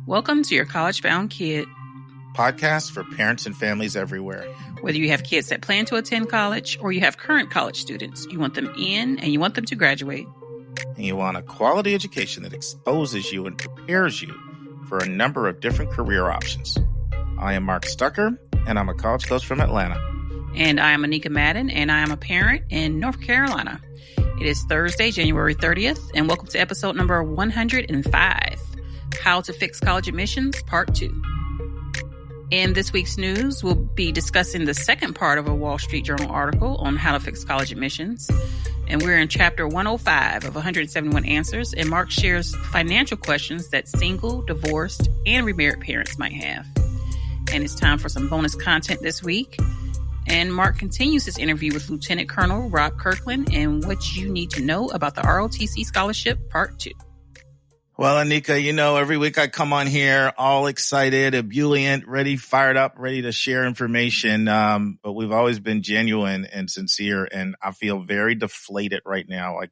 Welcome to your college-bound kid podcast for parents and families everywhere. Whether you have kids that plan to attend college or you have current college students, you want them in and you want them to graduate. And you want a quality education that exposes you and prepares you for a number of different career options. I am Mark Stucker, and I'm a college coach from Atlanta. And I am Anika Madden, and I am a parent in North Carolina. It is Thursday, January 30th, and welcome to episode number 105, How to Fix College Admissions, Part 2. In this week's news, we'll be discussing the second part of a Wall Street Journal article on how to fix college admissions. And we're in chapter 105 of 171 answers, and Mark shares financial questions that single, divorced, and remarried parents might have. And it's time for some bonus content this week. And Mark continues his interview with Lieutenant Colonel Rob Kirkland and what you need to know about the ROTC scholarship, Part 2. Well, Anika, you know, every week I come on here all excited, ebullient, ready, fired up, ready to share information. But we've always been genuine and sincere, and I feel very deflated right now, like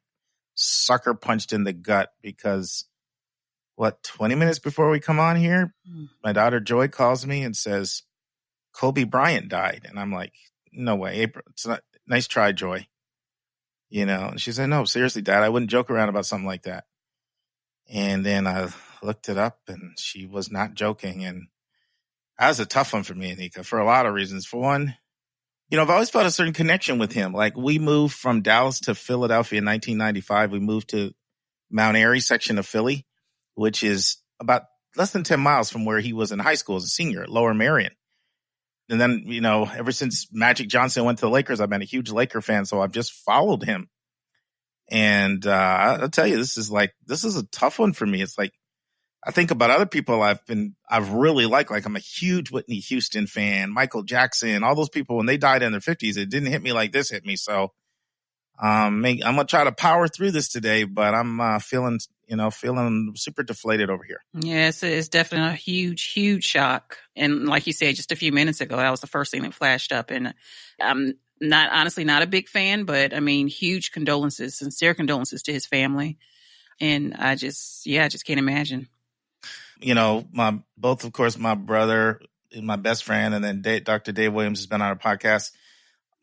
sucker punched in the gut because, 20 minutes before we come on here, my daughter Joy calls me and says, Kobe Bryant died. And I'm like, no way. April, it's not, nice try, Joy. You know, and she said, no, seriously, Dad, I wouldn't joke around about something like that. And then I looked it up and she was not joking. And that was a tough one for me, Anika, for a lot of reasons. For one, you know, I've always felt a certain connection with him. Like we moved from Dallas to Philadelphia in 1995. We moved to Mount Airy section of Philly, which is about less than 10 miles from where he was in high school as a senior at Lower Merion. And then, you know, ever since Magic Johnson went to the Lakers, I've been a huge Laker fan. So I've just followed him. And I'll tell you, this is a tough one for me. It's like, I think about other people I've really liked. Like I'm a huge Whitney Houston fan, Michael Jackson, all those people, when they died in their 50s, it didn't hit me like this hit me. So I'm going to try to power through this today, but I'm feeling super deflated over here. Yes, it's definitely a huge shock. And like you said, just a few minutes ago, that was the first thing that flashed up. And I'm not a big fan, but I mean, huge condolences, sincere condolences to his family. And I just can't imagine. You know, both, of course, my brother, my best friend, and then Dr. Dave Williams has been on our podcast.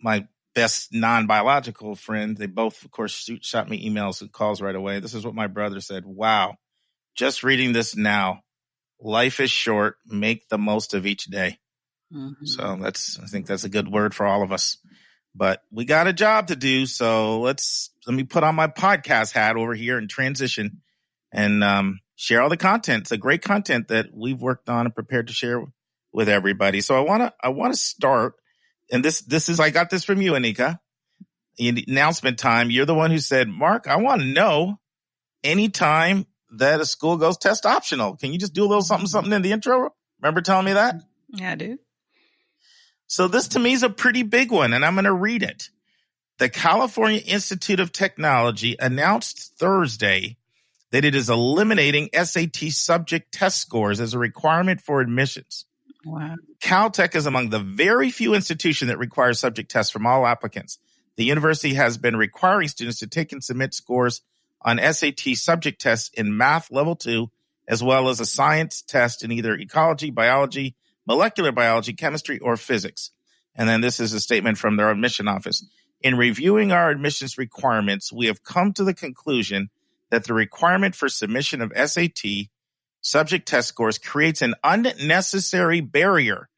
My best non-biological friend, they both, of course, shot me emails and calls right away. This is what my brother said. Wow, just reading this now. Life is short. Make the most of each day. Mm-hmm. So I think that's a good word for all of us. But we got a job to do. So let me put on my podcast hat over here and transition and share all the content. It's a great content that we've worked on and prepared to share with everybody. So I want to start. And this is, I got this from you, Anika. In announcement time, you're the one who said, Mark, I want to know anytime that a school goes test optional. Can you just do a little something in the intro? Remember telling me that? Yeah, I do. So this to me is a pretty big one, and I'm going to read it. The California Institute of Technology announced Thursday that it is eliminating SAT subject test scores as a requirement for admissions. Wow. Caltech is among the very few institutions that require subject tests from all applicants. The university has been requiring students to take and submit scores on SAT subject tests in math level 2, as well as a science test in either ecology, biology, molecular biology, chemistry, or physics. And then this is a statement from their admission office. In reviewing our admissions requirements, we have come to the conclusion that the requirement for submission of SAT subject test scores creates an unnecessary barrier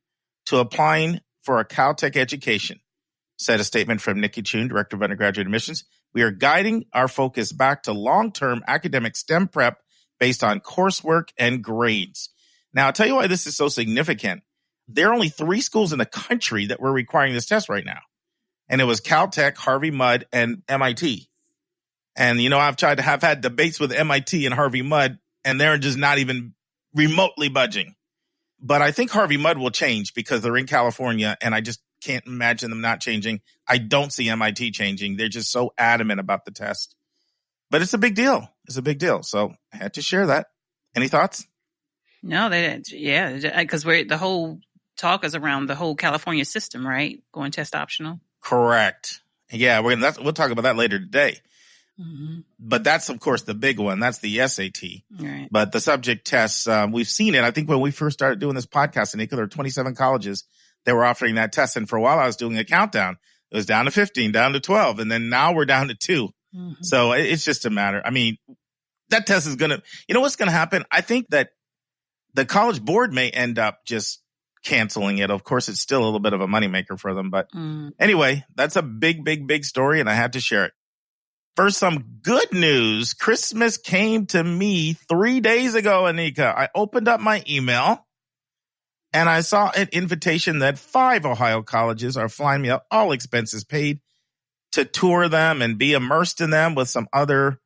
to applying for a Caltech education, said a statement from Nikki Chun, Director of Undergraduate Admissions. We are guiding our focus back to long-term academic STEM prep based on coursework and grades. Now, I'll tell you why this is so significant. There are only 3 schools in the country that were requiring this test right now. And it was Caltech, Harvey Mudd, and MIT. And, you know, I've had debates with MIT and Harvey Mudd, and they're just not even remotely budging. But I think Harvey Mudd will change because they're in California, and I just can't imagine them not changing. I don't see MIT changing. They're just so adamant about the test. But it's a big deal. It's a big deal. So I had to share that. Any thoughts? No, they didn't. Yeah, because the whole talk is around the whole California system, right? Going test optional. Correct. Yeah, we'll talk about that later today. Mm-hmm. But that's, of course, the big one. That's the SAT. Right. But the subject tests, we've seen it. I think when we first started doing this podcast, Anika, there were 27 colleges that were offering that test. And for a while, I was doing a countdown. It was down to 15, down to 12. And then now we're down to 2. Mm-hmm. So it's just a matter. I mean, that test is going to, you know what's going to happen? I think that the College Board may end up just canceling it. Of course, it's still a little bit of a moneymaker for them. But anyway, that's a big, big, big story, and I had to share it. First, some good news. Christmas came to me 3 days ago, Anika. I opened up my email, and I saw an invitation that 5 Ohio colleges are flying me out, all expenses paid, to tour them and be immersed in them with some other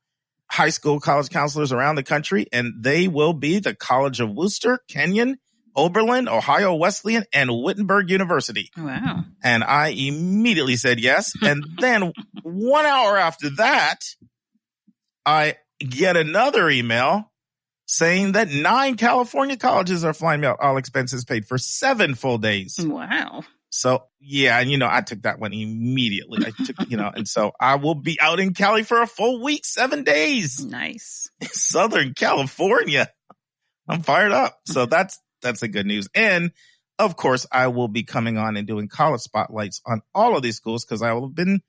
high school college counselors around the country. And they will be the College of Worcester, Kenyon, Oberlin, Ohio Wesleyan, and Wittenberg University. Wow. And I immediately said yes. And then 1 hour after that, I get another email saying that 9 California colleges are flying me out, all expenses paid, for 7 full days. Wow. So, yeah, and, I took that one immediately. I took, and so I will be out in Cali for a full week, 7 days. Nice. Southern California. I'm fired up. So that's the good news. And, of course, I will be coming on and doing college spotlights on all of these schools because I will have been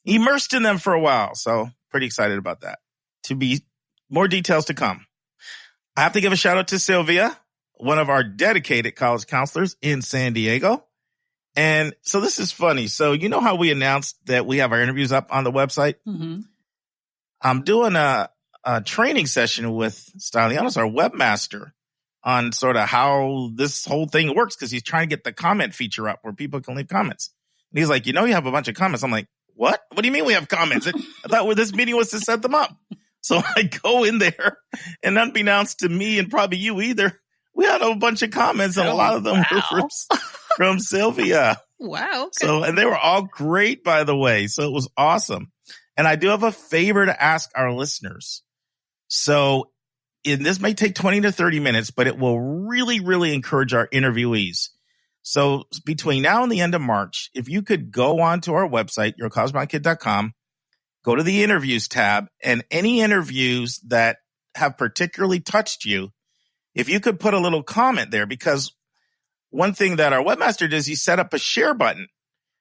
immersed in them for a while. So pretty excited about that. To be more details to come. I have to give a shout out to Sylvia, one of our dedicated college counselors in San Diego. And so this is funny. So you know how we announced that we have our interviews up on the website? Mm-hmm. I'm doing a training session with Stylianos, our webmaster, on sort of how this whole thing works because he's trying to get the comment feature up where people can leave comments. And he's like, you have a bunch of comments. I'm like, what? What do you mean we have comments? I thought this meeting was to set them up. So I go in there, and unbeknownst to me and probably you either, we had a bunch of comments, and a lot of them were from Sylvia. Wow. Okay. So, and they were all great, by the way. So it was awesome. And I do have a favor to ask our listeners. So this may take 20 to 30 minutes, but it will really, really encourage our interviewees. So between now and the end of March, if you could go onto our website, yourcollegeblindkid.com, go to the interviews tab, and any interviews that have particularly touched you, if you could put a little comment there, because one thing that our webmaster does, he set up a share button.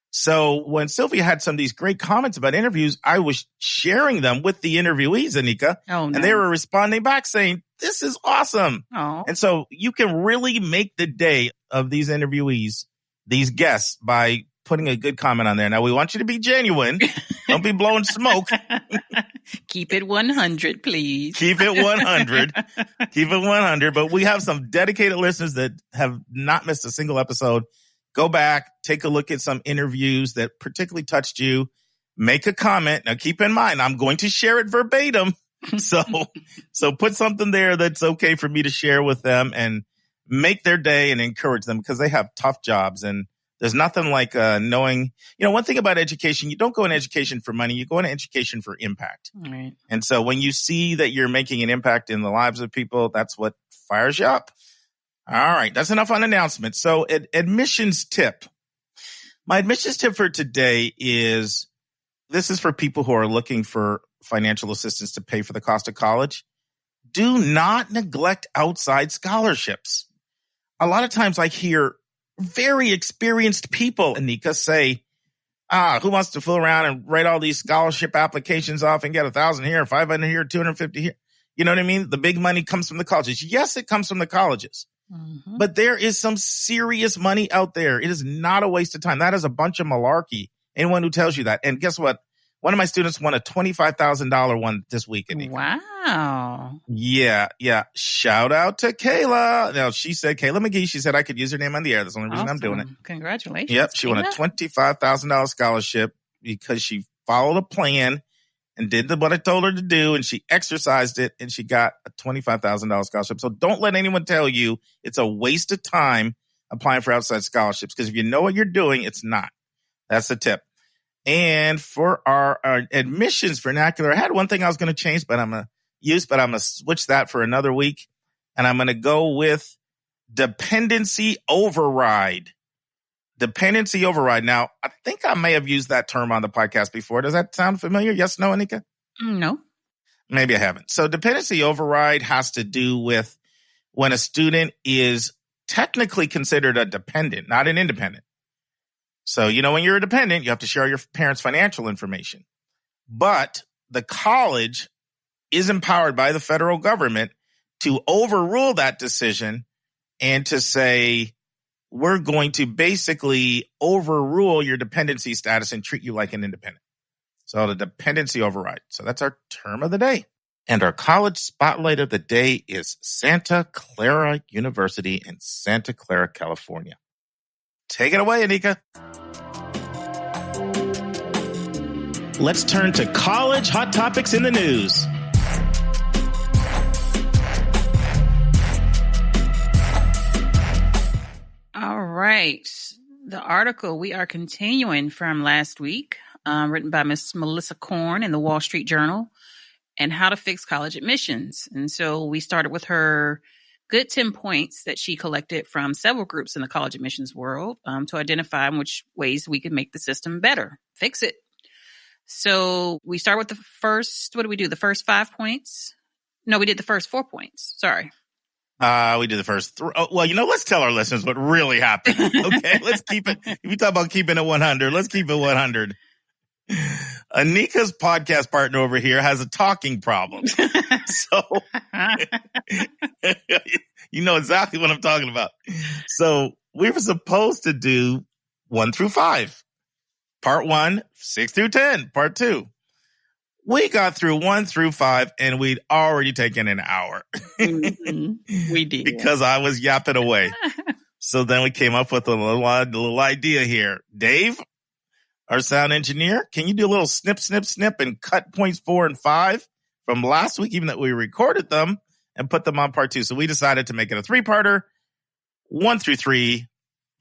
So when Sylvia had some of these great comments about interviews, I was sharing them with the interviewees, Anika, and they were responding back saying, this is awesome. Oh. And so you can really make the day of these interviewees, these guests, by putting a good comment on there. Now, we want you to be genuine. Don't be blowing smoke. Keep it 100, please. Keep it 100. Keep it 100. But we have some dedicated listeners that have not missed a single episode. Go back, take a look at some interviews that particularly touched you. Make a comment. Now, keep in mind, I'm going to share it verbatim. So put something there that's okay for me to share with them and make their day and encourage them because they have tough jobs. And there's nothing like knowing, one thing about education, you don't go in education for money. You go into education for impact. Right. And so when you see that you're making an impact in the lives of people, that's what fires you up. All right. That's enough on announcements. So admissions tip. My admissions tip for today is, this is for people who are looking for financial assistance to pay for the cost of college. Do not neglect outside scholarships. A lot of times I hear very experienced people, Anika, say, who wants to fool around and write all these scholarship applications off and get 1,000 here, 500 here, 250 here? You know what I mean? The big money comes from the colleges. Yes, it comes from the colleges. Mm-hmm. But there is some serious money out there. It is not a waste of time. That is a bunch of malarkey. Anyone who tells you that. And guess what? One of my students won a $25,000 one this week. Anika. Wow. Yeah. Shout out to Kayla. Now, she said, Kayla McGee, she said I could use her name on the air. That's the only reason I'm doing it. Congratulations. Yep. She won a $25,000 scholarship because she followed a plan and did what I told her to do, and she exercised it, and she got a $25,000 scholarship. So don't let anyone tell you it's a waste of time applying for outside scholarships, because if you know what you're doing, it's not. That's the tip. And for our admissions vernacular, I had one thing I was going to change, but I'm going to switch that for another week. And I'm going to go with dependency override. Dependency override. Now, I think I may have used that term on the podcast before. Does that sound familiar? Yes, no, Anika? No. Maybe I haven't. So dependency override has to do with when a student is technically considered a dependent, not an independent. So, when you're a dependent, you have to share your parents' financial information. But the college is empowered by the federal government to overrule that decision and to say, we're going to basically overrule your dependency status and treat you like an independent. So the dependency override. So that's our term of the day. And our college spotlight of the day is Santa Clara University in Santa Clara, California. Take it away, Anika. Let's turn to college hot topics in the news. All right. The article we are continuing from last week, written by Miss Melissa Korn in the Wall Street Journal, and how to fix college admissions. And so we started with her good 10 points that she collected from several groups in the college admissions world to identify in which ways we could make the system better, fix it. So we start with the first, what do we do? The first 5 points? No, we did the first 4 points. Sorry. We did the first let's tell our listeners what really happened. Okay, let's keep it. If you talk about keeping it 100, let's keep it 100. Anika's podcast partner over here has a talking problem. So you know exactly what I'm talking about. So we were supposed to do 1 through 5. Part 1, 6 through 10. Part 2. We got through 1 through 5 and we'd already taken an hour. Mm-hmm. We did. Because I was yapping away. So then we came up with a little idea here. Dave, our sound engineer, can you do a little snip, snip, snip and cut points 4 and 5 from last week, even though we recorded them, and put them on part 2? So we decided to make it a 3-parter, 1 through 3,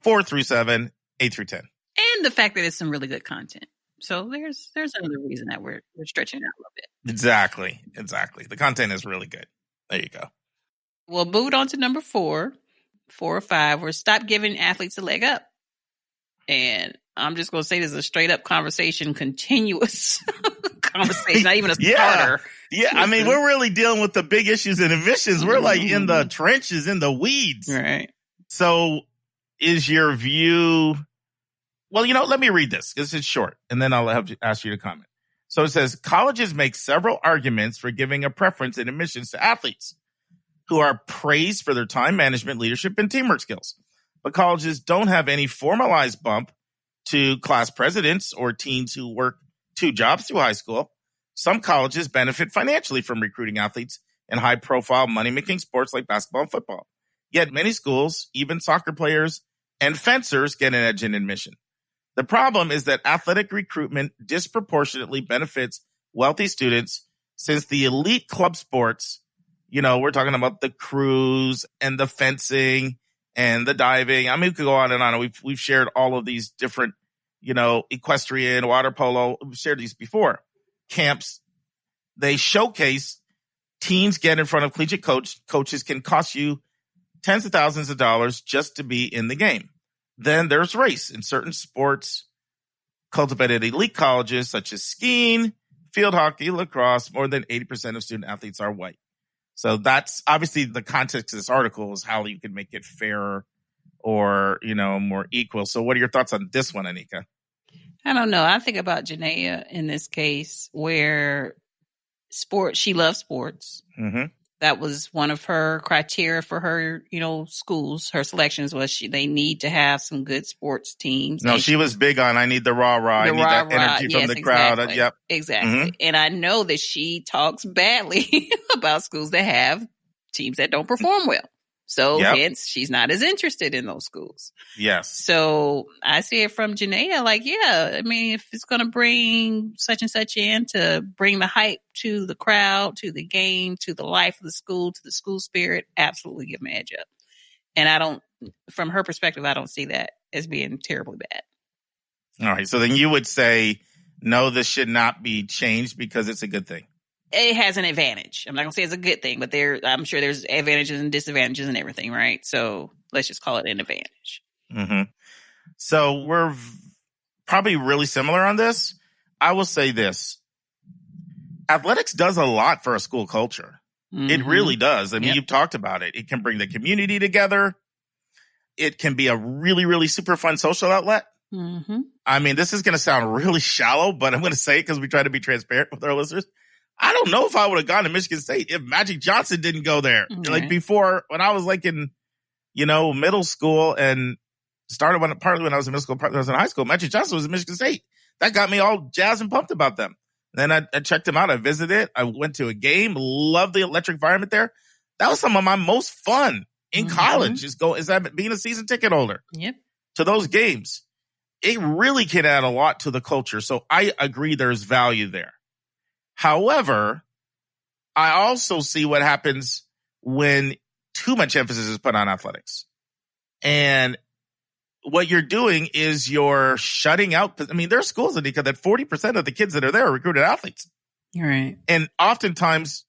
4 through 7, 8 through 10. And the fact that it's some really good content. So there's another reason that we're stretching it out a little bit. Exactly. The content is really good. There you go. We'll move on to number 4 or 5. We're stop giving athletes a leg up. And I'm just going to say this is a straight up conversation, continuous conversation, not even a starter. Yeah. I mean, we're really dealing with the big issues in admissions. We're like in the trenches, in the weeds. Right. So is your view... Well, let me read this because it's short, and then I'll ask you to comment. So it says, colleges make several arguments for giving a preference in admissions to athletes who are praised for their time management, leadership, and teamwork skills. But colleges don't have any formalized bump to class presidents or teens who work 2 jobs through high school. Some colleges benefit financially from recruiting athletes in high-profile, money-making sports like basketball and football. Yet many schools, even soccer players and fencers, get an edge in admission. The problem is that athletic recruitment disproportionately benefits wealthy students since the elite club sports, we're talking about the crews and the fencing and the diving. I mean, we could go on and on. We've shared all of these different, equestrian, water polo. We've shared these before. Camps, they showcase teams get in front of collegiate coaches can cost you tens of thousands of dollars just to be in the game. Then there's race. In certain sports cultivated elite colleges such as skiing, field hockey, lacrosse, more than 80% of student athletes are white. So that's obviously the context of this article is how you can make it fairer or, more equal. So what are your thoughts on this one, Anika? I don't know. I think about Janaea in this case where she loves sports. Mm-hmm. That was one of her criteria for her, schools. Her selections was they need to have some good sports teams. No, she was big on, I need the rah-rah. I need that energy from the crowd. Yep. Exactly. Mm-hmm. And I know that she talks badly about schools that have teams that don't perform well. So hence she's not as interested in those schools. Yes. So I see it from Janaea, if it's going to bring such and such in to bring the hype to the crowd, to the game, to the life of the school, to the school spirit, absolutely give them an edge up. And from her perspective, I don't see that as being terribly bad. All right. So then you would say, no, this should not be changed because it's a good thing. It has an advantage. I'm not going to say it's a good thing, but I'm sure there's advantages and disadvantages and everything, right? So let's just call it an advantage. Mm-hmm. So we're probably really similar on this. I will say this. athletics does a lot for a school culture. Mm-hmm. It really does. I mean, Yep. you've talked about it. It can bring the community together. It can be a really, really super fun social outlet. Mm-hmm. I mean, this is going to sound really shallow, but I'm going to say it because we try to be transparent with our listeners. I don't know if I would have gone to Michigan State if Magic Johnson didn't go there. Okay. Like before, when I was like in, middle school and started partly when I was in middle school, partly when I was in high school, Magic Johnson was in Michigan State. That got me all jazzed and pumped about them. Then I checked him out. I visited. I went to a game. Loved the electric environment there. That was some of my most fun in college. Is that being a season ticket holder. Yep. To those games. It really can add a lot to the culture. So I agree there's value there. However, I also see what happens when too much emphasis is put on athletics. And what you're doing is you're shutting out. I mean, there are schools, Anika, that 40% of the kids that are there are recruited athletes. Right. And oftentimes,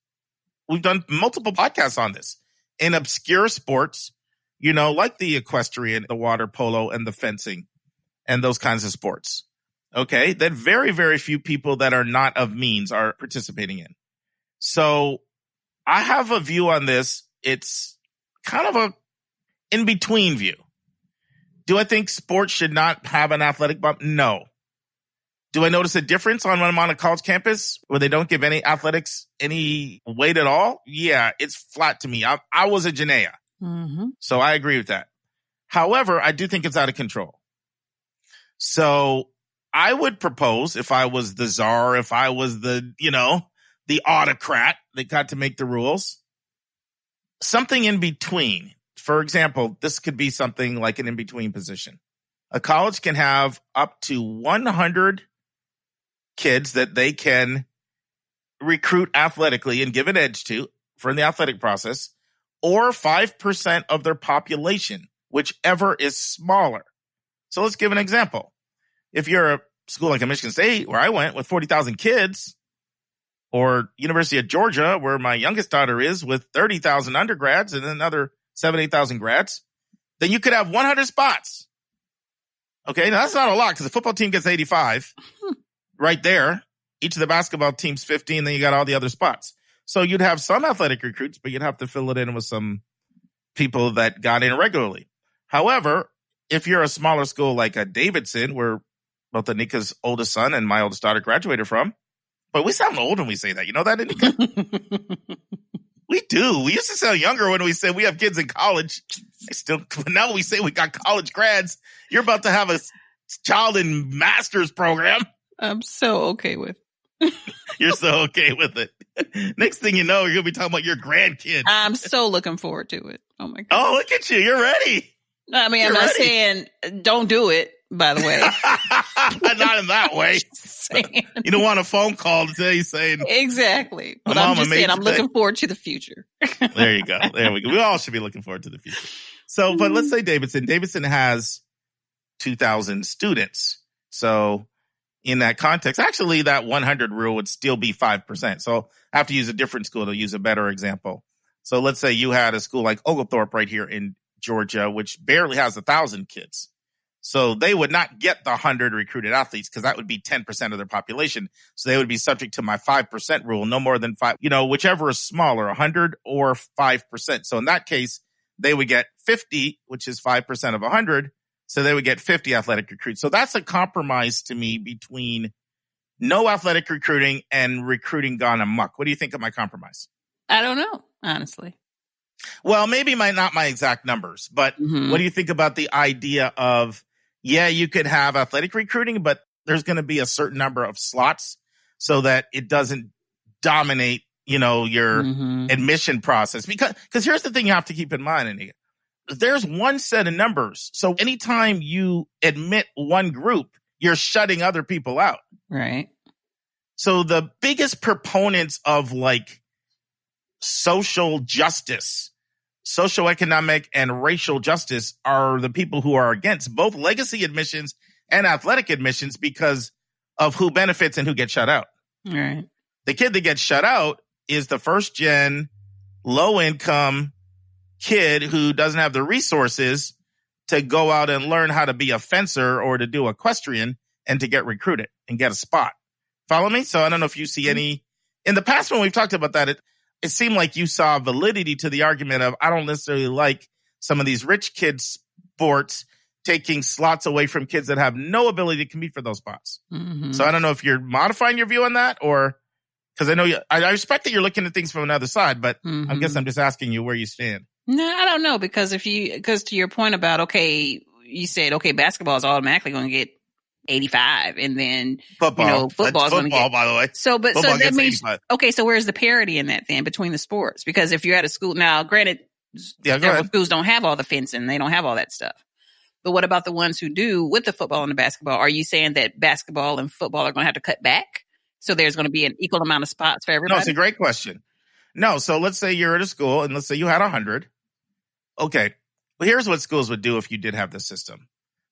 we've done multiple podcasts on this. In obscure sports, like the equestrian, the water polo, and the fencing, and those kinds of sports, okay, that very, very few people that are not of means are participating in. So I have a view on this. It's kind of a in-between view. Do I think sports should not have an athletic bump? No. Do I notice a difference when I'm on a college campus where they don't give any athletics any weight at all? Yeah, it's flat to me. I was a Janaea. Mm-hmm. So I agree with that. However, I do think it's out of control. So I would propose, if I was the czar, if I was the autocrat that got to make the rules, something in between. For example, this could be something like an in-between position. A college can have up to 100 kids that they can recruit athletically and give an edge to for the athletic process, or 5% of their population, whichever is smaller. So let's give an example. If you're a school like a Michigan State, where I went with 40,000 kids, or University of Georgia, where my youngest daughter is, with 30,000 undergrads and another 8,000 grads, then you could have 100 spots. Okay, now that's not a lot because the football team gets 85 right there. Each of the basketball teams 15, then you got all the other spots. So you'd have some athletic recruits, but you'd have to fill it in with some people that got in regularly. However, if you're a smaller school like a Davidson, where both Anika's oldest son and my oldest daughter graduated from, but we sound old when we say that. You know that, Anika? We do. We used to sound younger when we said we have kids in college. But now we say we got college grads. You're about to have a child in master's program. I'm so okay with You're so okay with it. Next thing you know, you're going to be talking about your grandkids. I'm so looking forward to it. Oh, my God. Oh, look at you. You're ready. I mean, I'm not saying don't do it, by the way. Not in that way. You don't want a phone call to tell you saying. Exactly. But I'm just saying I'm looking forward to the future. There you go. There we go. We all should be looking forward to the future. So, but let's say Davidson. Davidson has 2,000 students. So in that context, actually that 100 rule would still be 5%. So I have to use a different school to use a better example. So let's say you had a school like Oglethorpe right here in Georgia, which barely has 1,000 kids. So they would not get the 100 recruited athletes because that would be 10% of their population. So they would be subject to my 5% rule, no more than 5, whichever is smaller, 100 or 5%. So in that case, they would get 50, which is 5% of 100. So they would get 50 athletic recruits. So that's a compromise to me between no athletic recruiting and recruiting gone amok. What do you think of my compromise? I don't know, honestly. Well, maybe not my exact numbers, but what do you think about the idea of, you could have athletic recruiting, but there's going to be a certain number of slots so that it doesn't dominate, your admission process. Because here's the thing you have to keep in mind, Anika. There's one set of numbers. So anytime you admit one group, you're shutting other people out. Right. So the biggest proponents of social justice, socioeconomic and racial justice are the people who are against both legacy admissions and athletic admissions because of who benefits and who gets shut out. Right. The kid that gets shut out is the first gen, low income kid who doesn't have the resources to go out and learn how to be a fencer or to do equestrian and to get recruited and get a spot. Follow me? So I don't know if you see any in the past when we've talked about that, it seemed like you saw validity to the argument of, I don't necessarily like some of these rich kids' sports taking slots away from kids that have no ability to compete for those spots. Mm-hmm. So I don't know if you're modifying your view on that, or because I know I respect that you're looking at things from another side, but I guess I'm just asking you where you stand. No, I don't know, because to your point about, okay, you said, okay, basketball is automatically going to get 85, and then Football, football is going to get, by the way. So that means 85. Okay, so where's the parity in that then between the sports? Because if you're at a school now, granted, several schools don't have all the fencing, they don't have all that stuff. But what about the ones who do with the football and the basketball? Are you saying that basketball and football are going to have to cut back? So there's going to be an equal amount of spots for everybody? No, it's a great question. No, so let's say you're at a school and let's say you had 100. Okay, well, here's what schools would do if you did have this system.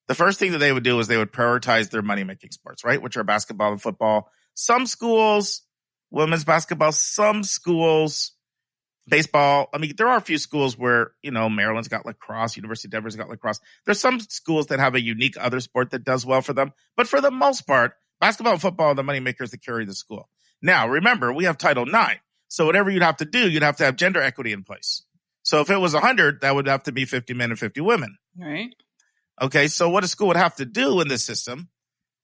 The first thing that they would do is they would prioritize their money-making sports, right? Which are basketball and football. Some schools, women's basketball, some schools, baseball. I mean, there are a few schools where, Maryland's got lacrosse, University of Denver's got lacrosse. There's some schools that have a unique other sport that does well for them. But for the most part, basketball and football are the moneymakers that carry the school. Now, remember, we have Title IX. So whatever you'd have to do, you'd have to have gender equity in place. So if it was 100, that would have to be 50 men and 50 women. Right. Okay, so what a school would have to do in this system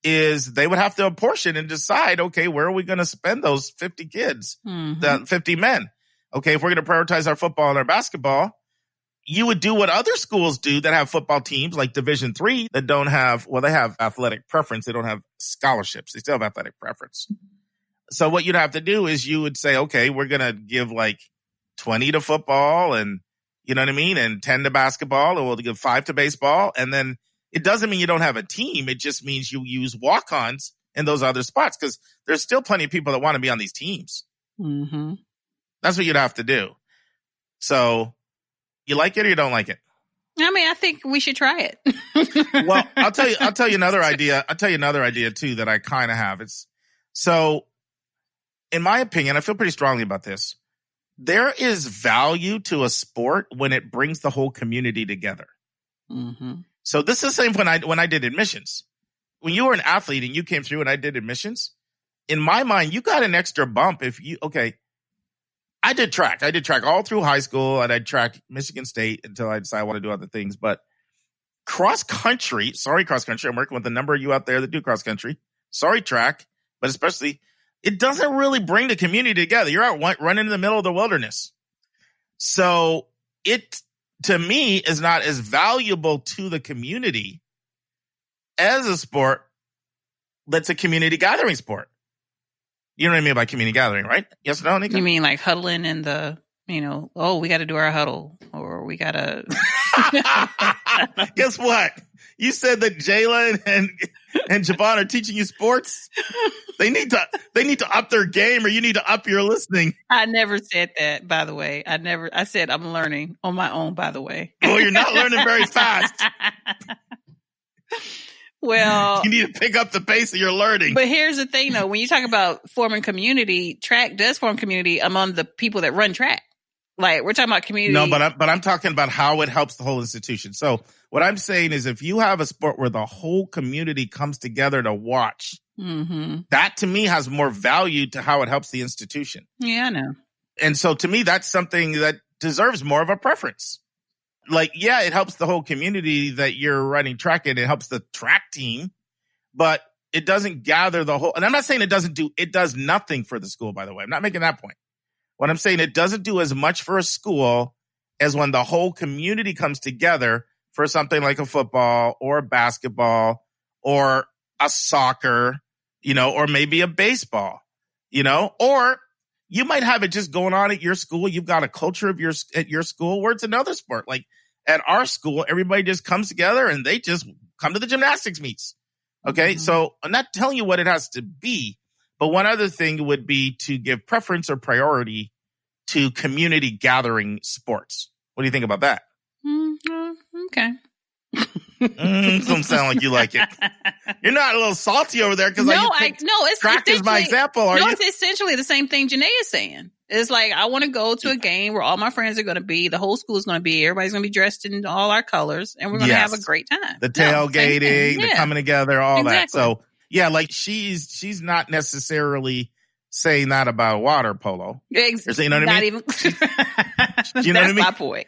is they would have to apportion and decide, okay, where are we going to spend those 50 kids, the 50 men? Okay, if we're going to prioritize our football and our basketball, you would do what other schools do that have football teams like Division III that don't have, well, they have athletic preference. They don't have scholarships. They still have athletic preference. So what you'd have to do is you would say, okay, we're going to give like 20 to football and, you know what I mean, and 10 to basketball, and we'll give 5 to baseball. And then it doesn't mean you don't have a team. It just means you use walk-ons in those other spots because there's still plenty of people that want to be on these teams. Mm-hmm. That's what you'd have to do. So you like it or you don't like it? I mean, I think we should try it. Well, I'll tell you another idea. I'll tell you another idea too that I kind of have. So in my opinion, I feel pretty strongly about this. There is value to a sport when it brings the whole community together. Mm-hmm. So this is the same when I did admissions. When you were an athlete and you came through and I did admissions, in my mind, you got an extra bump I did track. I did track all through high school, and I tracked Michigan State until I decided I want to do other things. But cross country, I'm working with a number of you out there that do cross country. Sorry, track, but especially, it doesn't really bring the community together. You're out running in the middle of the wilderness. So it, to me, is not as valuable to the community as a sport that's a community gathering sport. You know what I mean by community gathering, right? Yes or no, Anika? You mean like huddling in the, we got to do our huddle, or we got to. Guess what? You said that Jayla and Javon are teaching you sports. They need to up their game, or you need to up your listening. I never said that, by the way. I said I'm learning on my own, by the way. Well, you're not learning very fast. Well, you need to pick up the pace of your learning. But here's the thing, though. When you talk about forming community, track does form community among the people that run track. Like, we're talking about community. No, but I'm talking about how it helps the whole institution. So what I'm saying is if you have a sport where the whole community comes together to watch, that to me has more value to how it helps the institution. Yeah, I know. And so to me, that's something that deserves more of a preference. Like, yeah, it helps the whole community that you're running track in. It helps the track team, but it doesn't gather the whole. And I'm not saying it does nothing for the school, by the way. I'm not making that point. What I'm saying, it doesn't do as much for a school as when the whole community comes together for something like a football or a basketball or a soccer, or maybe a baseball, or you might have it just going on at your school. You've got a culture at your school where it's another sport. Like at our school, everybody just comes together and they just come to the gymnastics meets. Okay. So I'm not telling you what it has to be, but one other thing would be to give preference or priority to community gathering sports. What do you think about that? Okay. Doesn't sound like you like it. You're not a little salty over there because it's track is my example. It's essentially the same thing Janae is saying. It's like, I want to go to a game where all my friends are going to be, the whole school is going to be, everybody's going to be dressed in all our colors, and we're going to have a great time. The tailgating, the coming together, all that. So yeah, like she's not necessarily saying that about water polo. You know what I mean? Even. You know what I mean? That's my point.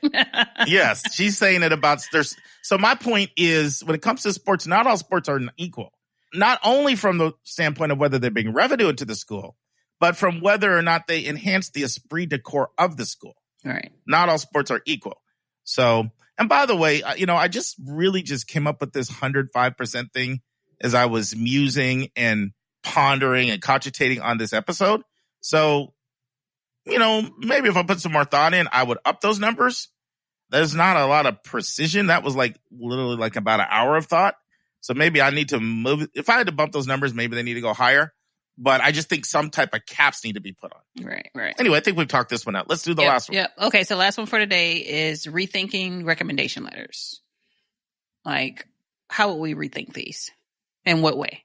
Yes, she's saying it about there's. So my point is, when it comes to sports, not all sports are equal. Not only from the standpoint of whether they bring revenue into the school, but from whether or not they enhance the esprit de corps of the school. Right. Not all sports are equal. So, and by the way, I just really just came up with this 105% thing as I was musing and pondering and cogitating on this episode. So, maybe if I put some more thought in, I would up those numbers. There's not a lot of precision. That was literally about an hour of thought. So maybe I need to move. If I had to bump those numbers, maybe they need to go higher. But I just think some type of caps need to be put on. Right. Anyway, I think we've talked this one out. Let's do the last one. Yep. Okay, so last one for today is rethinking recommendation letters. How would we rethink these? In what way?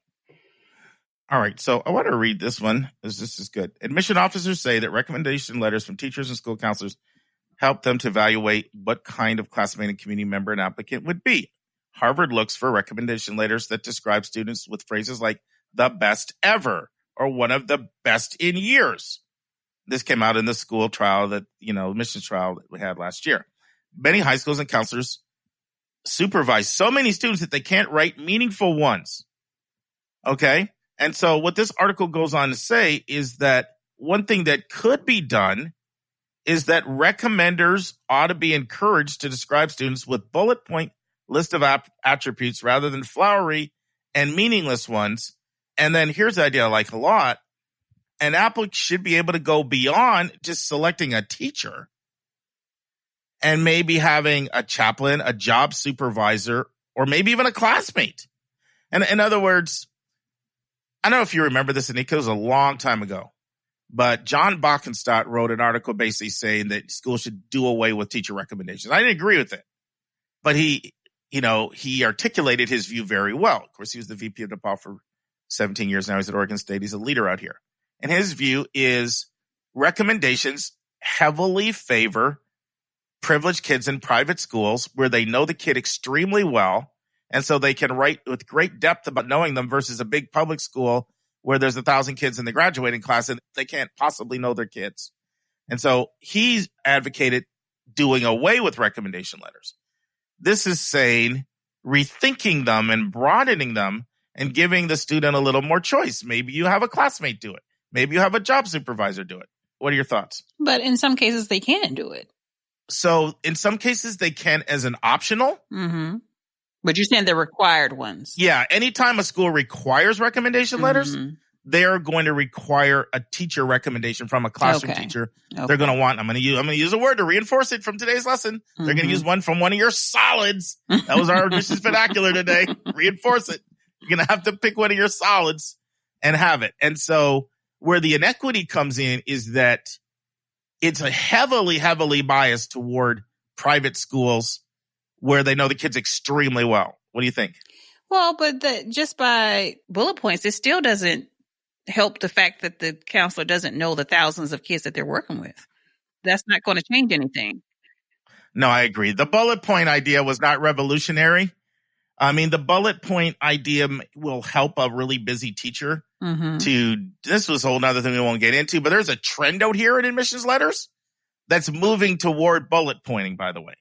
All right, so I want to read this one. This is good. Admission officers say that recommendation letters from teachers and school counselors help them to evaluate what kind of classmate and community member an applicant would be. Harvard looks for recommendation letters that describe students with phrases like the best ever or one of the best in years. This came out in the school trial admissions trial that we had last year. Many high schools and counselors supervise so many students that they can't write meaningful ones. Okay? And so what this article goes on to say is that one thing that could be done is that recommenders ought to be encouraged to describe students with bullet point list of attributes rather than flowery and meaningless ones. And then here's the idea I like a lot. An applicant should be able to go beyond just selecting a teacher and maybe having a chaplain, a job supervisor, or maybe even a classmate. And in other words, I don't know if you remember this, Anika, it was a long time ago, but John Bockenstadt wrote an article basically saying that schools should do away with teacher recommendations. I didn't agree with it, but he articulated his view very well. Of course, he was the VP of DePaul for 17 years now. He's at Oregon State. He's a leader out here. And his view is recommendations heavily favor privileged kids in private schools where they know the kid extremely well. And so they can write with great depth about knowing them versus a big public school where there's 1,000 kids in the graduating class and they can't possibly know their kids. And so he's advocated doing away with recommendation letters. This is saying rethinking them and broadening them and giving the student a little more choice. Maybe you have a classmate do it. Maybe you have a job supervisor do it. What are your thoughts? But in some cases, they can do it. So in some cases, they can as an optional. Mm-hmm. But you're saying they're required ones. Yeah. Anytime a school requires recommendation letters, they're going to require a teacher recommendation from a classroom teacher. Okay. They're going to want, I'm going to use a word to reinforce it from today's lesson. They're going to use one from one of your solids. That was our admissions vernacular today. Reinforce it. You're going to have to pick one of your solids and have it. And so where the inequity comes in is that it's a heavily biased toward private schools where they know the kids extremely well. What do you think? Well, but just by bullet points, it still doesn't help the fact that the counselor doesn't know the thousands of kids that they're working with. That's not going to change anything. No, I agree. The bullet point idea was not revolutionary. I mean, the bullet point idea will help a really busy teacher this was a whole nother thing we won't get into, but there's a trend out here in admissions letters that's moving toward bullet pointing, by the way.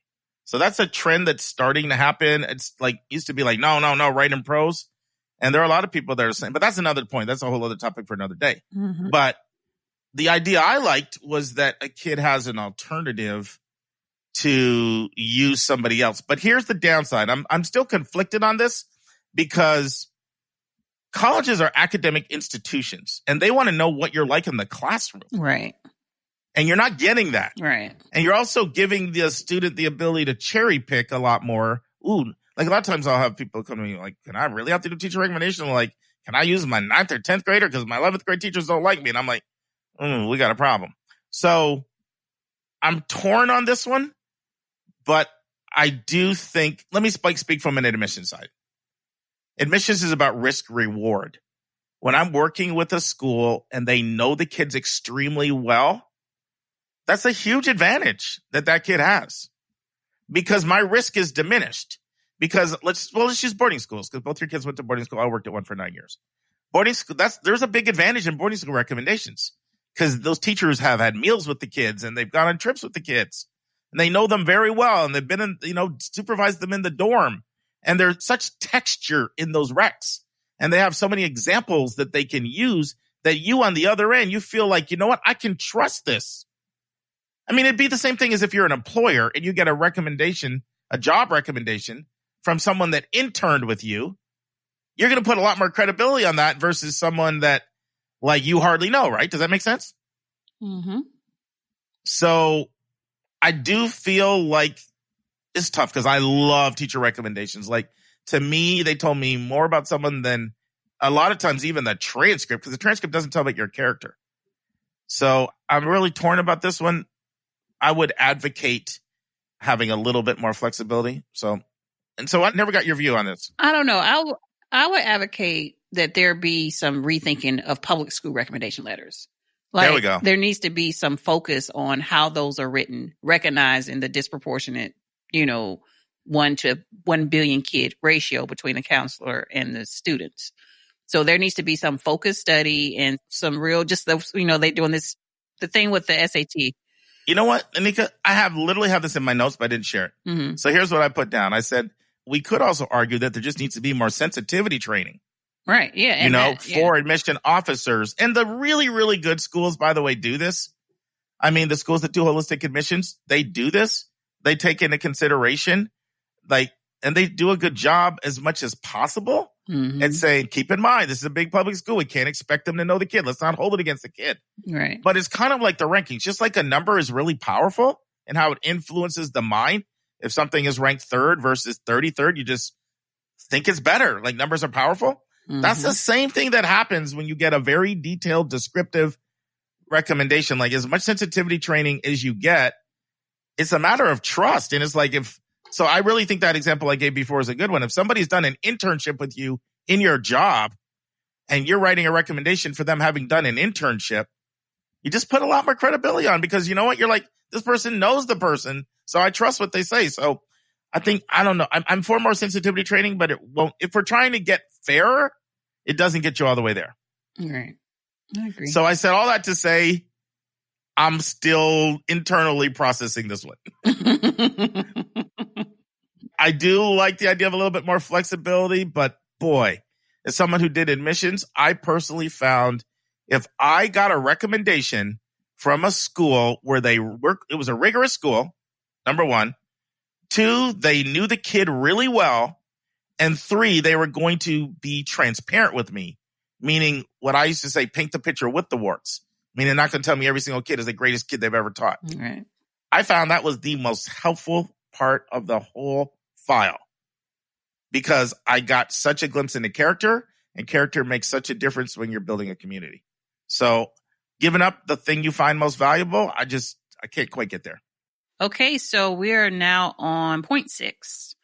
So that's a trend that's starting to happen. It's used to be no, write in prose. And there are a lot of people that are saying, but that's another point. That's a whole other topic for another day. Mm-hmm. But the idea I liked was that a kid has an alternative to use somebody else. But here's the downside. I'm still conflicted on this because colleges are academic institutions and they want to know what you're like in the classroom. Right. And you're not getting that. Right. And you're also giving the student the ability to cherry pick a lot more. Ooh, a lot of times I'll have people come to me can I really have to do teacher recommendation? Can I use my 9th or 10th grader? Because my 11th grade teachers don't like me. And I'm like, we got a problem. So I'm torn on this one, but I do think, let me speak from an admissions side. Admissions is about risk reward. When I'm working with a school and they know the kids extremely well, that's a huge advantage that kid has because my risk is diminished. Because let's use boarding schools because both your kids went to boarding school. I worked at one for 9 years. boarding school, there's a big advantage in boarding school recommendations because those teachers have had meals with the kids and they've gone on trips with the kids and they know them very well. And they've been supervised them in the dorm, and there's such texture in those recs, and they have so many examples that they can use that you on the other end, you feel like, you know what? I can trust this. I mean, it'd be the same thing as if you're an employer and you get a job recommendation from someone that interned with you. You're going to put a lot more credibility on that versus someone that like you hardly know, right? Does that make sense? Mm-hmm. So I do feel like it's tough because I love teacher recommendations. Like, to me, they told me more about someone than a lot of times even the transcript, because the transcript doesn't tell about your character. So I'm really torn about this one. I would advocate having a little bit more flexibility. So I never got your view on this. I don't know. I would advocate that there be some rethinking of public school recommendation letters. Like, there we go. There needs to be some focus on how those are written, recognizing the disproportionate, 1 to 1 billion kid ratio between the counselor and the students. So there needs to be some focused study and some real, they doing this, the thing with the SAT. You know what, Anika? I literally have this in my notes, but I didn't share it. Mm-hmm. So here's what I put down. I said, we could also argue that there just needs to be more sensitivity training. Right. Yeah. For admission officers. And the really, really good schools, by the way, do this. I mean, the schools that do holistic admissions, they do this. They take into consideration, and they do a good job as much as possible at saying, keep in mind, this is a big public school. We can't expect them to know the kid. Let's not hold it against the kid. Right. But it's kind of like the rankings. Just like a number is really powerful and how it influences the mind. If something is ranked 3rd versus 33rd, you just think it's better. Like, numbers are powerful. Mm-hmm. That's the same thing that happens when you get a very detailed, descriptive recommendation. Like, as much sensitivity training as you get, it's a matter of trust. And it's like, so I really think that example I gave before is a good one. If somebody's done an internship with you in your job and you're writing a recommendation for them having done an internship, you just put a lot more credibility on, because you know what? You're like, this person knows the person, so I trust what they say. So I don't know. I'm for more sensitivity training, but it won't. If we're trying to get fairer, it doesn't get you all the way there. Right. I agree. So I said all that to say, I'm still internally processing this one. I do like the idea of a little bit more flexibility, but boy, as someone who did admissions, I personally found if I got a recommendation from a school where it was a rigorous school, number 1. 2, they knew the kid really well. And 3, they were going to be transparent with me, meaning what I used to say, paint the picture with the warts. I mean, they're not going to tell me every single kid is the greatest kid they've ever taught. Right. I found that was the most helpful part of the whole file, because I got such a glimpse into character, and character makes such a difference when you're building a community. So giving up the thing you find most valuable, I can't quite get there. Okay, so we are now on point 6.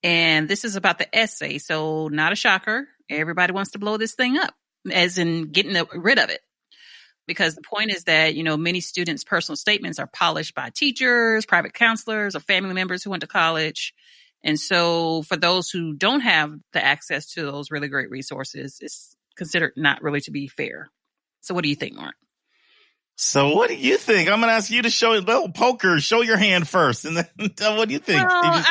And this is about the essay. So not a shocker. Everybody wants to blow this thing up, as in getting rid of it. Because the point is that, many students' personal statements are polished by teachers, private counselors, or family members who went to college. And so for those who don't have the access to those really great resources, it's considered not really to be fair. So what do you think, Mark? So what do you think? I'm going to ask you to show a little poker, show your hand first, and then tell what do you think? Well,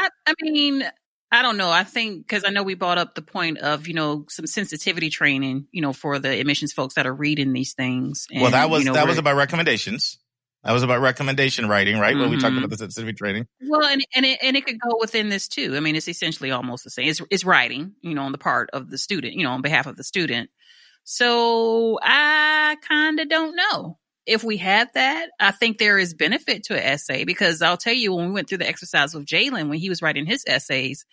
I don't know. I think, because I know we brought up the point of, some sensitivity training, for the admissions folks that are reading these things. And, well, that was about recommendations. That was about recommendation writing, right? When we talked about the sensitivity training. Well, and it could go within this too. I mean, it's essentially almost the same. It's writing, on the part of the student, on behalf of the student. So I kind of don't know. If we had that, I think there is benefit to an essay, because I'll tell you, when we went through the exercise with Jalen, when he was writing his essays,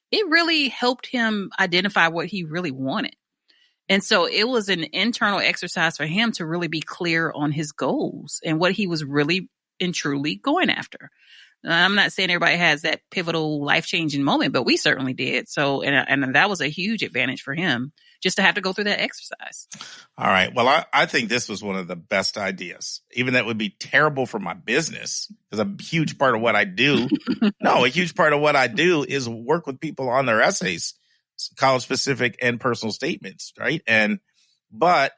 it really helped him identify what he really wanted. And so it was an internal exercise for him to really be clear on his goals and what he was really and truly going after. I'm not saying everybody has that pivotal life-changing moment, but we certainly did. So, and that was a huge advantage for him, just to have to go through that exercise. All right. Well, I think this was one of the best ideas, even that would be terrible for my business, because a huge part of what I do, a huge part of what I do is work with people on their essays. college specific and personal statements, right? But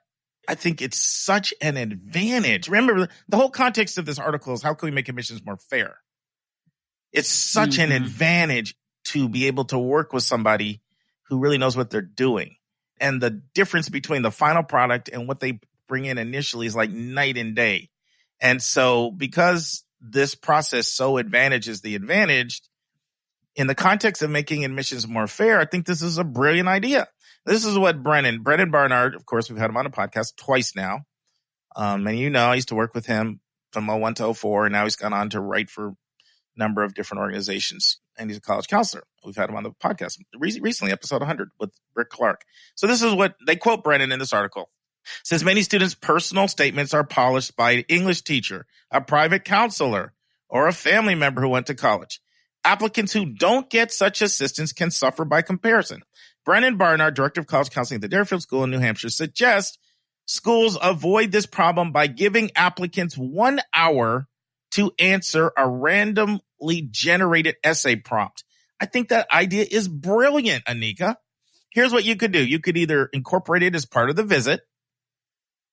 I think it's such an advantage. Remember, the whole context of this article is how can we make admissions more fair? It's such an advantage to be able to work with somebody who really knows what they're doing. And the difference between the final product and what they bring in initially is like night and day. And so because this process so advantages the advantaged, in the context of making admissions more fair, I think this is a brilliant idea. This is what Brennan Barnard, of course, we've had him on a podcast twice now. And you know, I used to work with him from 01 to 04, and now he's gone on to write for a number of different organizations, and he's a college counselor. We've had him on the podcast recently, episode 100 with Rick Clark. So this is what they quote Brennan in this article. It says, many students' personal statements are polished by an English teacher, a private counselor, or a family member who went to college. Applicants who don't get such assistance can suffer by comparison. Brennan Barnard, director of college counseling at the Deerfield School in New Hampshire, suggests schools avoid this problem by giving applicants 1 hour to answer a randomly generated essay prompt. I think that idea is brilliant, Anika. Here's what you could do. You could either incorporate it as part of the visit.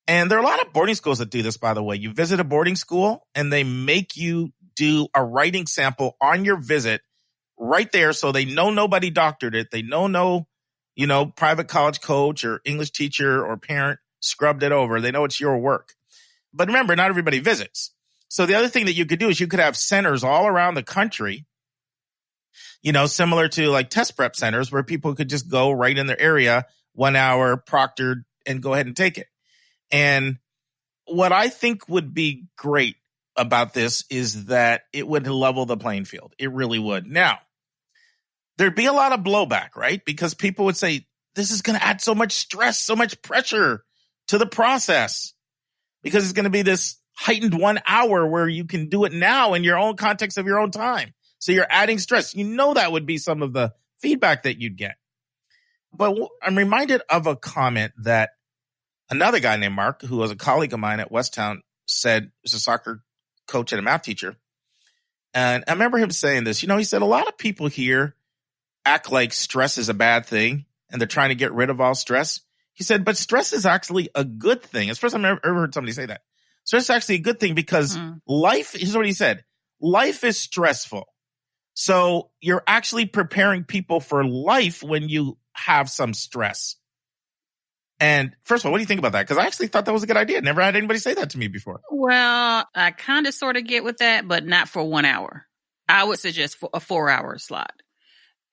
And there are a lot of boarding schools that do this, by the way. You visit a boarding school and they make you do a writing sample on your visit right there, so they know nobody doctored it. They know no, private college coach or English teacher or parent scrubbed it over. They know it's your work. But remember, not everybody visits. So the other thing that you could do is you could have centers all around the country, similar to like test prep centers where people could just go right in their area, 1 hour proctored, and go ahead and take it. And what I think would be great about this is that it would level the playing field. It really would. Now, there'd be a lot of blowback, right? Because people would say, this is going to add so much stress, so much pressure to the process, because it's going to be this heightened 1 hour where you can do it now in your own context of your own time. So you're adding stress. That would be some of the feedback that you'd get. But I'm reminded of a comment that another guy named Mark, who was a colleague of mine at Westtown, said. Was a soccer coach and a math teacher. And I remember him saying this. He said a lot of people here act like stress is a bad thing and they're trying to get rid of all stress. He said, but stress is actually a good thing. It's the first time I've ever heard somebody say that. Stress is actually a good thing because life, here's what he said, life is stressful. So you're actually preparing people for life when you have some stress. And first of all, what do you think about that? Because I actually thought that was a good idea. Never had anybody say that to me before. Well, I kind of sort of get with that, but not for 1 hour. I would suggest for a 4 hour slot.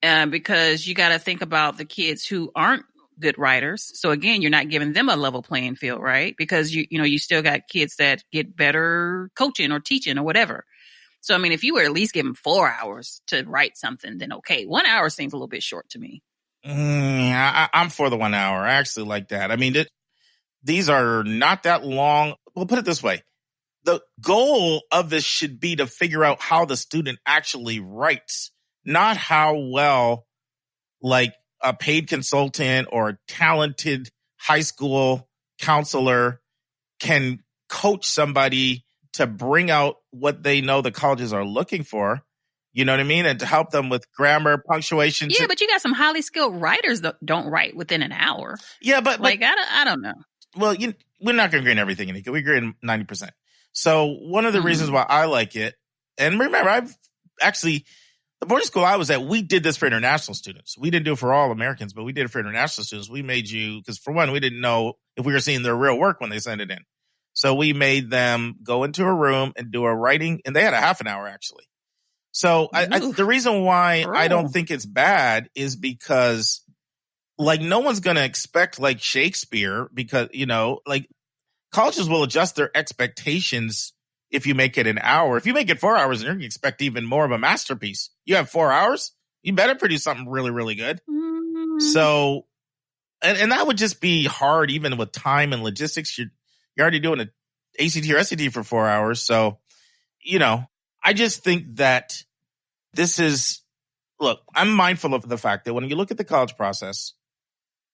Because you got to think about the kids who aren't good writers. So again, you're not giving them a level playing field, right? Because you still got kids that get better coaching or teaching or whatever. So, if you were at least given 4 hours to write something, then okay. 1 hour seems a little bit short to me. I'm for the 1 hour. I actually like that. These are not that long. We'll put it this way. The goal of this should be to figure out how the student actually writes, not how well like a paid consultant or a talented high school counselor can coach somebody to bring out what they know the colleges are looking for. You know what I mean? And to help them with grammar, punctuation. Yeah, but you got some highly skilled writers that don't write within an hour. Yeah, but I don't know. Well, we're not going to grade everything, Anika. We grade 90%. So one of the reasons why I like it, and remember, the boarding school I was at, we did this for international students. We didn't do it for all Americans, but we did it for international students. We made because for one, we didn't know if we were seeing their real work when they sent it in. So we made them go into a room and do a writing, and they had a half an hour actually. So the reason why I don't think it's bad is because no one's going to expect like Shakespeare because, colleges will adjust their expectations if you make it an hour. If you make it 4 hours, you're going to expect even more of a masterpiece. You have 4 hours, you better produce something really, really good. So, and that would just be hard even with time and logistics. You're already doing an ACT or SAT for 4 hours. So, I just think that I'm mindful of the fact that when you look at the college process,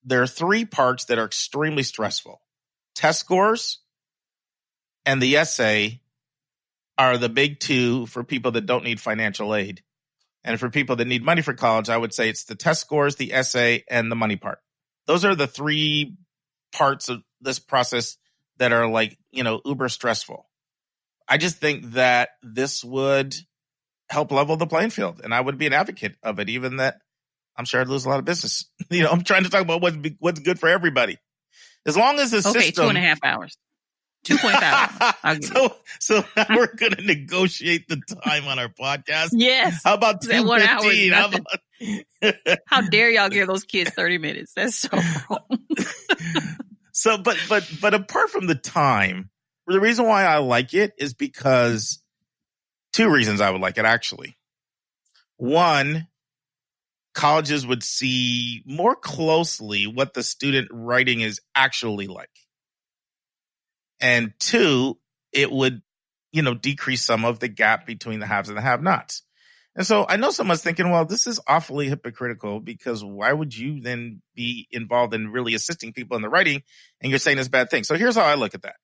there are 3 parts that are extremely stressful. Test scores and the essay are the big 2 for people that don't need financial aid. And for people that need money for college, I would say it's the test scores, the essay, and the money part. Those are the three parts of this process that are like, uber stressful. I just think that this would help level the playing field. And I would be an advocate of it, even that I'm sure I'd lose a lot of business. I'm trying to talk about what's good for everybody. As long as the system... 2.5 hours. 2.5 hours. So now we're going to negotiate the time on our podcast. Yes. How about 2:15? How dare y'all give those kids 30 minutes? That's so wrong. So, but apart from the time, the reason why I like it is because two reasons I would like it, actually. One, colleges would see more closely what the student writing is actually like. And two, it would, decrease some of the gap between the haves and the have-nots. And so I know someone's thinking, well, this is awfully hypocritical because why would you then be involved in really assisting people in the writing and you're saying this bad thing? So here's how I look at that.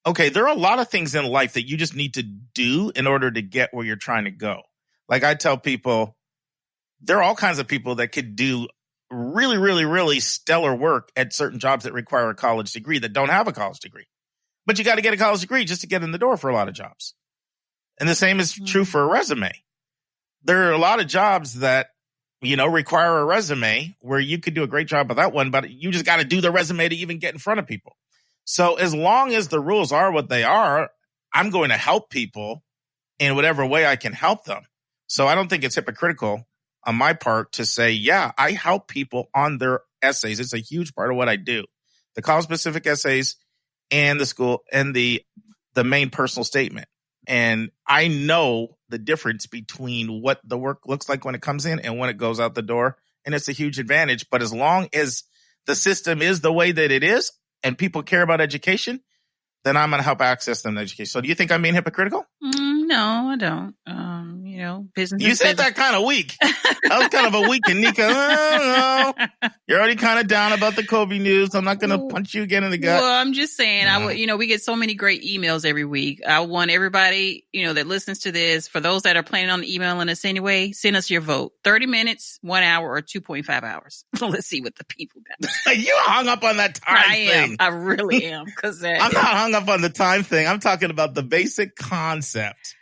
Okay, there are a lot of things in life that you just need to do in order to get where you're trying to go. Like I tell people, there are all kinds of people that could do really, really, really stellar work at certain jobs that require a college degree that don't have a college degree. But you got to get a college degree just to get in the door for a lot of jobs. And the same is true for a resume. There are a lot of jobs that, require a resume where you could do a great job with that one, but you just got to do the resume to even get in front of people. So as long as the rules are what they are, I'm going to help people in whatever way I can help them. So I don't think it's hypocritical on my part to say, yeah, I help people on their essays. It's a huge part of what I do. The college-specific essays and the school and the main personal statement. And I know the difference between what the work looks like when it comes in and when it goes out the door. And it's a huge advantage. But as long as the system is the way that it is and people care about education, then I'm going to help access them to education. So do you think I'm being hypocritical? No, I don't. Business. You said that kind of weak. That was kind of a weak Anika. I don't know. You're already kind of down about the Kobe news. I'm not going to punch you again in the gut. Well, I'm just saying, we get so many great emails every week. I want everybody, that listens to this, for those that are planning on emailing us anyway, send us your vote. 30 minutes, 1 hour, or 2.5 hours. Let's see what the people got. You hung up on that time thing. I really am. I'm not hung up on the time thing. I'm talking about the basic concept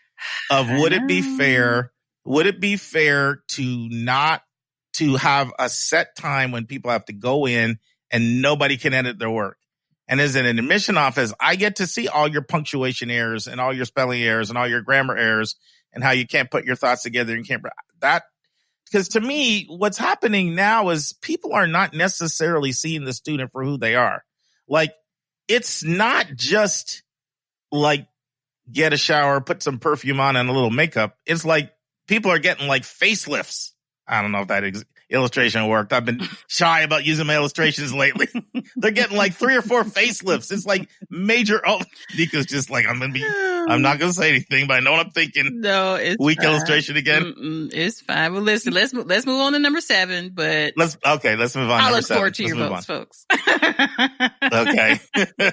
of would it be fair? Would it be fair to have a set time when people have to go in and nobody can edit their work? And as an admission office, I get to see all your punctuation errors and all your spelling errors and all your grammar errors and how you can't put your thoughts together and can't that. Because to me, what's happening now is people are not necessarily seeing the student for who they are. Like, it's not just like get a shower, put some perfume on and a little makeup. It's like people are getting like facelifts. I don't know if that illustration worked. I've been shy about using my illustrations lately. They're getting like 3 or 4 facelifts. It's like major. Oh, Nika's just like, I'm not going to say anything, but I know what I'm thinking. No, it's weak fine. Illustration again. It's fine. Well, listen, let's move on to number 7, but let's move on. I'll look forward to your votes, folks. Okay. All right.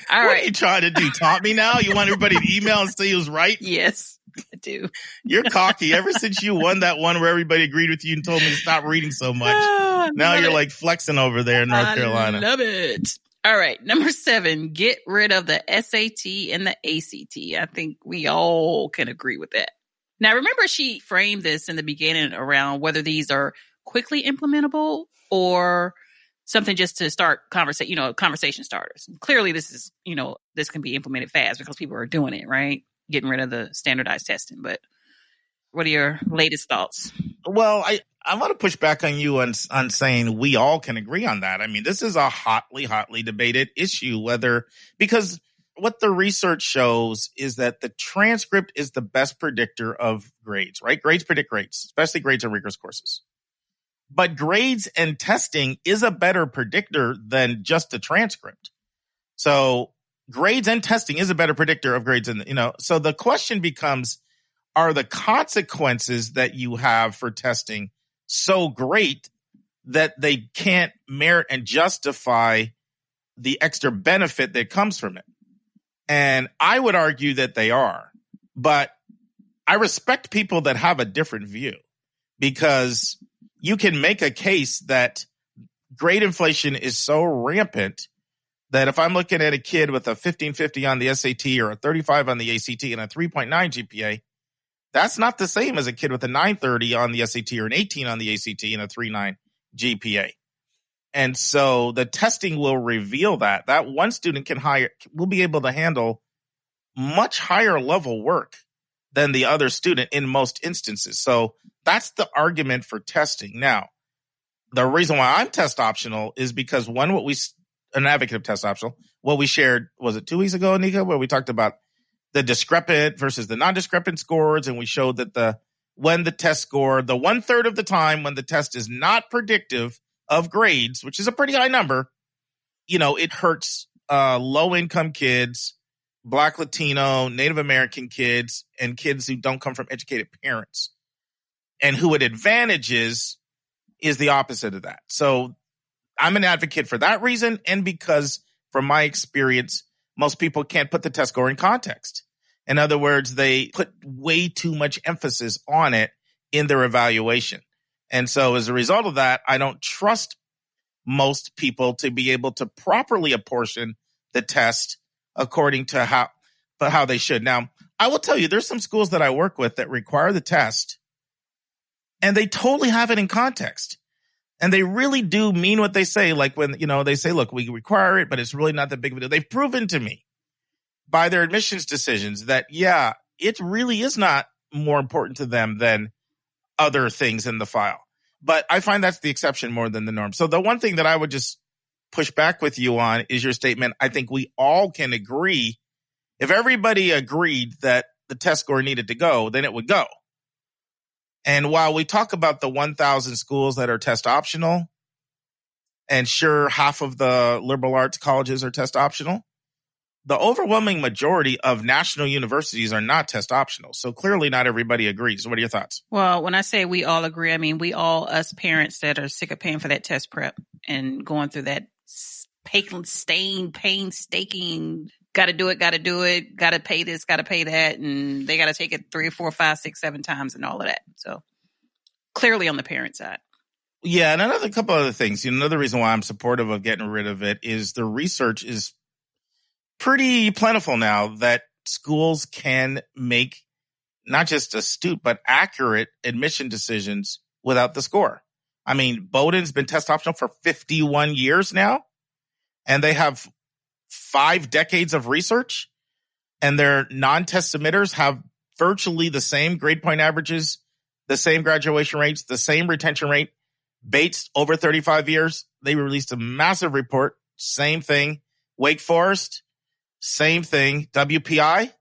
What are you trying to do? Taunt me now? You want everybody to email and say he was right? Yes. I do. You're cocky. Ever since you won that one where everybody agreed with you and told me to stop reading so much, now you're like flexing over there in North Carolina. I love it. All right. Number 7, get rid of the SAT and the ACT. I think we all can agree with that. Now, remember, she framed this in the beginning around whether these are quickly implementable or something just to start conversation starters. And clearly, this is, this can be implemented fast because people are doing it, right? Getting rid of the standardized testing. But what are your latest thoughts? Well, I want to push back on you on saying we all can agree on that. I mean, this is a hotly debated issue, because what the research shows is that the transcript is the best predictor of grades, right? Grades predict grades, especially grades on rigorous courses. But grades and testing is a better predictor than just a transcript. So grades and testing is a better predictor of grades. So the question becomes, are the consequences that you have for testing so great that they can't merit and justify the extra benefit that comes from it? And I would argue that they are, but I respect people that have a different view, because you can make a case that grade inflation is so rampant that if I'm looking at a kid with a 1550 on the SAT or a 35 on the ACT and a 3.9 GPA, that's not the same as a kid with a 930 on the SAT or an 18 on the ACT and a 3.9 GPA. And so the testing will reveal that one student will be able to handle much higher level work than the other student in most instances. So that's the argument for testing. Now, the reason why I'm test optional is because an advocate of test optional, what we shared, was it 2 weeks ago, Anika, where we talked about the discrepant versus the non-discrepant scores. And we showed that when the test score, the 1/3 of the time when the test is not predictive of grades, which is a pretty high number, it hurts low income kids, Black, Latino, Native American kids, and kids who don't come from educated parents. And who it advantages is the opposite of that. So I'm an advocate for that reason, and because from my experience, most people can't put the test score in context. In other words, they put way too much emphasis on it in their evaluation. And so as a result of that, I don't trust most people to be able to properly apportion the test according to how they should. Now, I will tell you, there's some schools that I work with that require the test, and they totally have it in context. And they really do mean what they say. Like when, they say, look, we require it, but it's really not that big of a deal. They've proven to me by their admissions decisions that, yeah, it really is not more important to them than other things in the file. But I find that's the exception more than the norm. So the one thing that I would just push back with you on is your statement. I think we all can agree. If everybody agreed that the test score needed to go, then it would go. And while we talk about the 1,000 schools that are test optional, and sure, half of the liberal arts colleges are test optional, the overwhelming majority of national universities are not test optional. So clearly not everybody agrees. What are your thoughts? Well, when I say we all agree, I mean we all, us parents that are sick of paying for that test prep and going through that painstaking, got to do it, got to pay this, got to pay that, and they got to take it 3, 4, 5, 6, 7 times and all of that. So clearly on the parent side. Yeah, and another couple other things. Another reason why I'm supportive of getting rid of it is the research is pretty plentiful now that schools can make not just astute, but accurate admission decisions without the score. I mean, Bowdoin's been test optional for 51 years now, and they have 5 decades of research, and their non-test submitters have virtually the same grade point averages, the same graduation rates, the same retention rate. Bates, over 35 years, they released a massive report. Same thing. Wake Forest, same thing. WPI,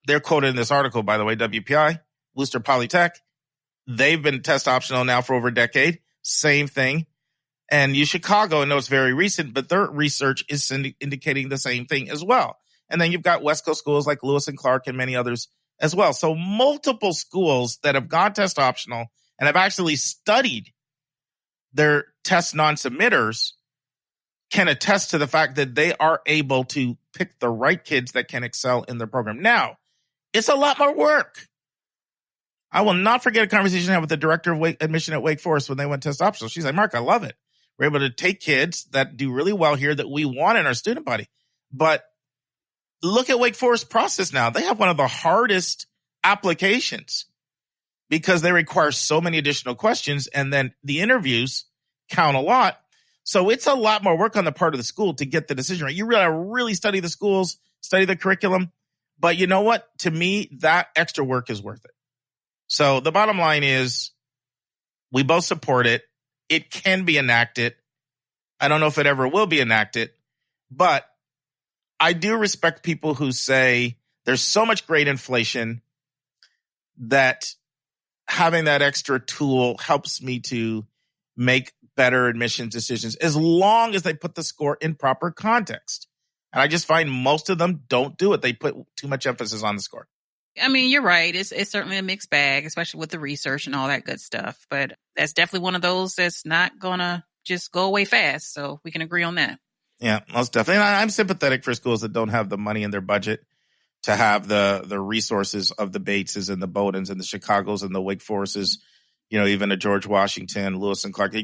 they're quoted in this article, by the way, WPI, Worcester Polytech. They've been test optional now for over a decade. Same thing. And Chicago, I know it's very recent, but their research is indicating the same thing as well. And then you've got West Coast schools like Lewis and Clark and many others as well. So multiple schools that have gone test optional and have actually studied their test non-submitters can attest to the fact that they are able to pick the right kids that can excel in their program. Now, it's a lot more work. I will not forget a conversation I had with the director of admission at Wake Forest when they went test optional. She's like, Mark, I love it. We're able to take kids that do really well here that we want in our student body. But look at Wake Forest process now. They have one of the hardest applications because they require so many additional questions, and then the interviews count a lot. So it's a lot more work on the part of the school to get the decision right. You really study the schools, study the curriculum. But you know what? To me, that extra work is worth it. So the bottom line is we both support it. It can be enacted. I don't know if it ever will be enacted, but I do respect people who say there's so much grade inflation that having that extra tool helps me to make better admissions decisions as long as they put the score in proper context. And I just find most of them don't do it. They put too much emphasis on the score. I mean, you're right. It's certainly a mixed bag, especially with the research and all that good stuff. But that's definitely one of those that's not going to just go away fast. So we can agree on that. Yeah, most definitely. And I'm sympathetic for schools that don't have the money in their budget to have the resources of the Bateses and the Bowdens and the Chicagos and the Wake Forests, even the George Washington, Lewis and Clark.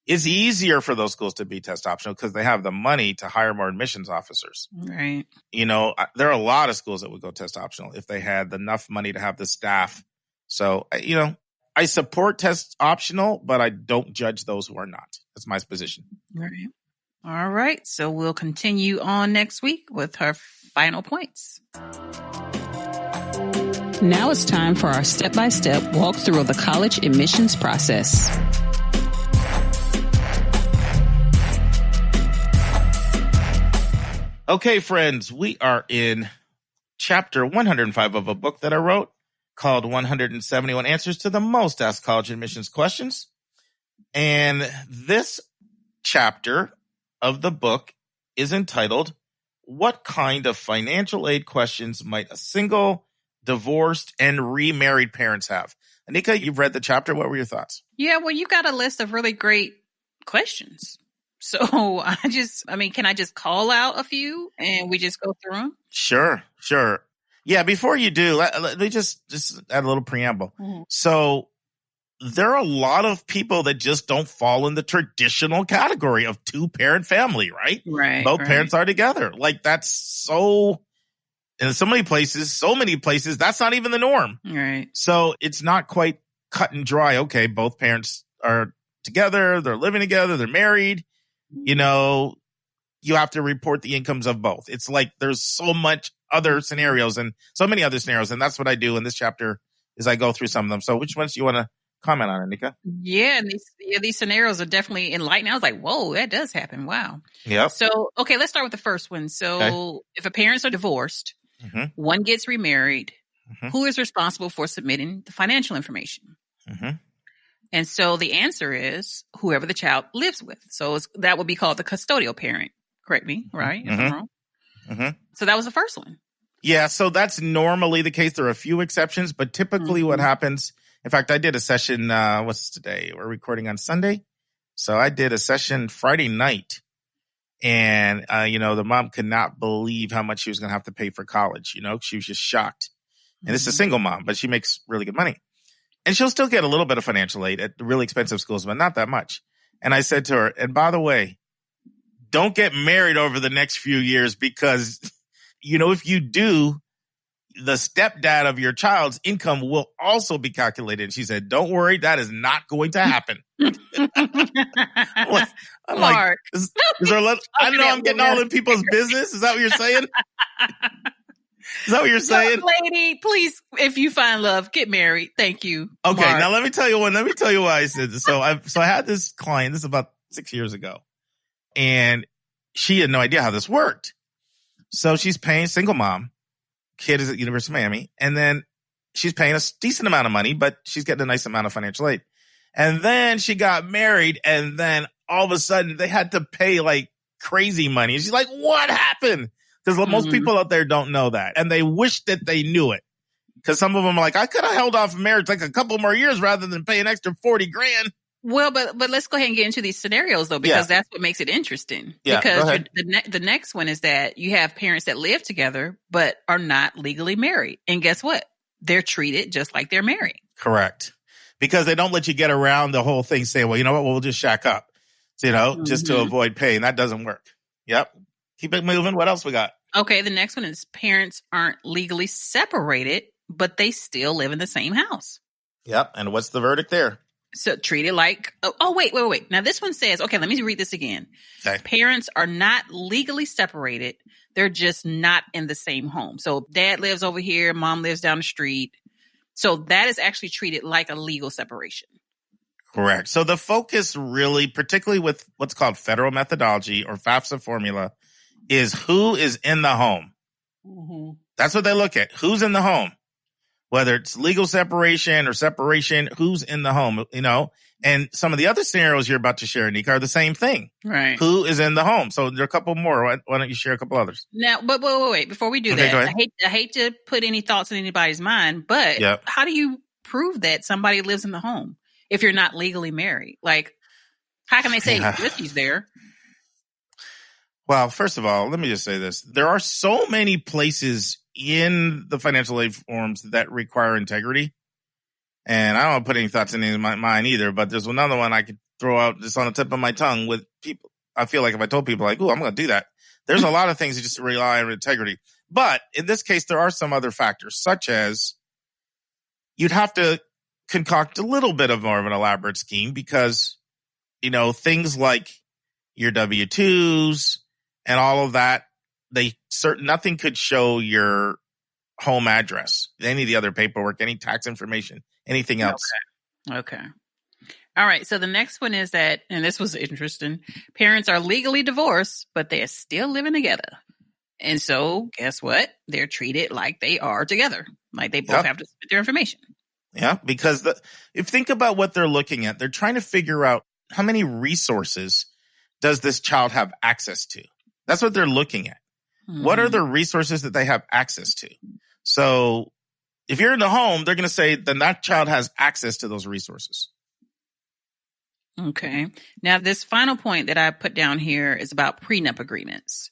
It's easier for those schools to be test optional because they have the money to hire more admissions officers. Right. There are a lot of schools that would go test optional if they had enough money to have the staff. So, I support test optional, but I don't judge those who are not. That's my position. Right. All right. So we'll continue on next week with her final points. Now it's time for our step-by-step walkthrough of the college admissions process. Okay, friends, we are in chapter 105 of a book that I wrote called 171 Answers to the Most Asked College Admissions Questions. And this chapter of the book is entitled, What Kind of Financial Aid Questions Might a Single, Divorced, and Remarried Parents Have? Anika, you've read the chapter. What were your thoughts? Yeah, well, you got a list of really great questions. So can I just call out a few and we just go through them? Sure. Yeah, before you do, let me just add a little preamble. Mm-hmm. So there are a lot of people that just don't fall in the traditional category of two-parent family, right? Right. Both parents are together. Like that's in so many places, that's not even the norm. Right. So it's not quite cut and dry. Okay, both parents are together, they're living together, they're married. You have to report the incomes of both. It's like there's so much other scenarios and so many other scenarios. And that's what I do in this chapter is I go through some of them. So which ones do you want to comment on, Anika? Yeah, and these scenarios are definitely enlightening. I was like, whoa, that does happen. Wow. Yeah. So, okay, let's start with the first one. So if a parents are divorced, mm-hmm. one gets remarried, mm-hmm. who is responsible for submitting the financial information? Mm-hmm. And so the answer is whoever the child lives with. So that would be called the custodial parent. Correct me, right? Mm-hmm. If I'm wrong. Mm-hmm. So that was the first one. Yeah, so that's normally the case. There are a few exceptions, but typically mm-hmm. what happens, in fact, I did a session, what's today? We're recording on Sunday. So I did a session Friday night. And, the mom could not believe how much she was going to have to pay for college. She was just shocked. And mm-hmm. it's a single mom, but she makes really good money. And she'll still get a little bit of financial aid at really expensive schools, but not that much. And I said to her, and by the way, don't get married over the next few years because, if you do, the stepdad of your child's income will also be calculated. And she said, don't worry, that is not going to happen. I'm Mark. I know I'm getting all in people's business. Is that what you're saying? Is that what you're saying? Lady, please, if you find love, get married. Thank you. Okay, Mark. Now let me tell you why I said this. So I had this client, this is about 6 years ago, and she had no idea how this worked. So she's paying single mom, kid is at University of Miami, and then she's paying a decent amount of money, but she's getting a nice amount of financial aid. And then she got married, and then all of a sudden they had to pay like crazy money. And she's like, what happened? Because most people out there don't know that. And they wish that they knew it. Because some of them are like, I could have held off marriage like a couple more years rather than pay an extra $40,000. Well, but let's go ahead and get into these scenarios, though, because that's what makes it interesting. Yeah, because the next one is that you have parents that live together but are not legally married. And guess what? They're treated just like they're married. Correct. Because they don't let you get around the whole thing saying, well, you know what? We'll just shack up, just to avoid paying. That doesn't work. Yep. Keep it moving. What else we got? Okay, the next one is parents aren't legally separated, but they still live in the same house. Yep. And what's the verdict there? So treated like, wait. Now this one says, okay, let me read this again. Okay. Parents are not legally separated. They're just not in the same home. So dad lives over here, mom lives down the street. So that is actually treated like a legal separation. Correct. So the focus really, particularly with what's called federal methodology or FAFSA formula, is who is in the home. Mm-hmm. That's what they look at. Who's in the home? Whether it's legal separation or separation, who's in the home, And some of the other scenarios you're about to share, Anika, are the same thing. Right. Who is in the home? So there are a couple more. Why don't you share a couple others? Now, but wait. Before we do that, I hate to put any thoughts in anybody's mind, but how do you prove that somebody lives in the home if you're not legally married? Like, how can they say Richie's there? Well, first of all, let me just say this. There are so many places in the financial aid forms that require integrity. And I don't want to put any thoughts in my mind either, but there's another one I could throw out just on the tip of my tongue with people. I feel like if I told people like, oh, I'm going to do that, there's a lot of things that just rely on integrity. But in this case, there are some other factors, such as you'd have to concoct a little bit of more of an elaborate scheme because, things like your W-2s and all of that, nothing could show your home address, any of the other paperwork, any tax information, anything else. Okay. All right. So the next one is that, and this was interesting, parents are legally divorced, but they're still living together. And so guess what? They're treated like they are together. Like they both have to submit their information. Yeah, because if you think about what they're looking at, they're trying to figure out how many resources does this child have access to? That's what they're looking at. Mm-hmm. What are the resources that they have access to? So if you're in the home, they're going to say then that child has access to those resources. Okay. Now, this final point that I put down here is about prenup agreements.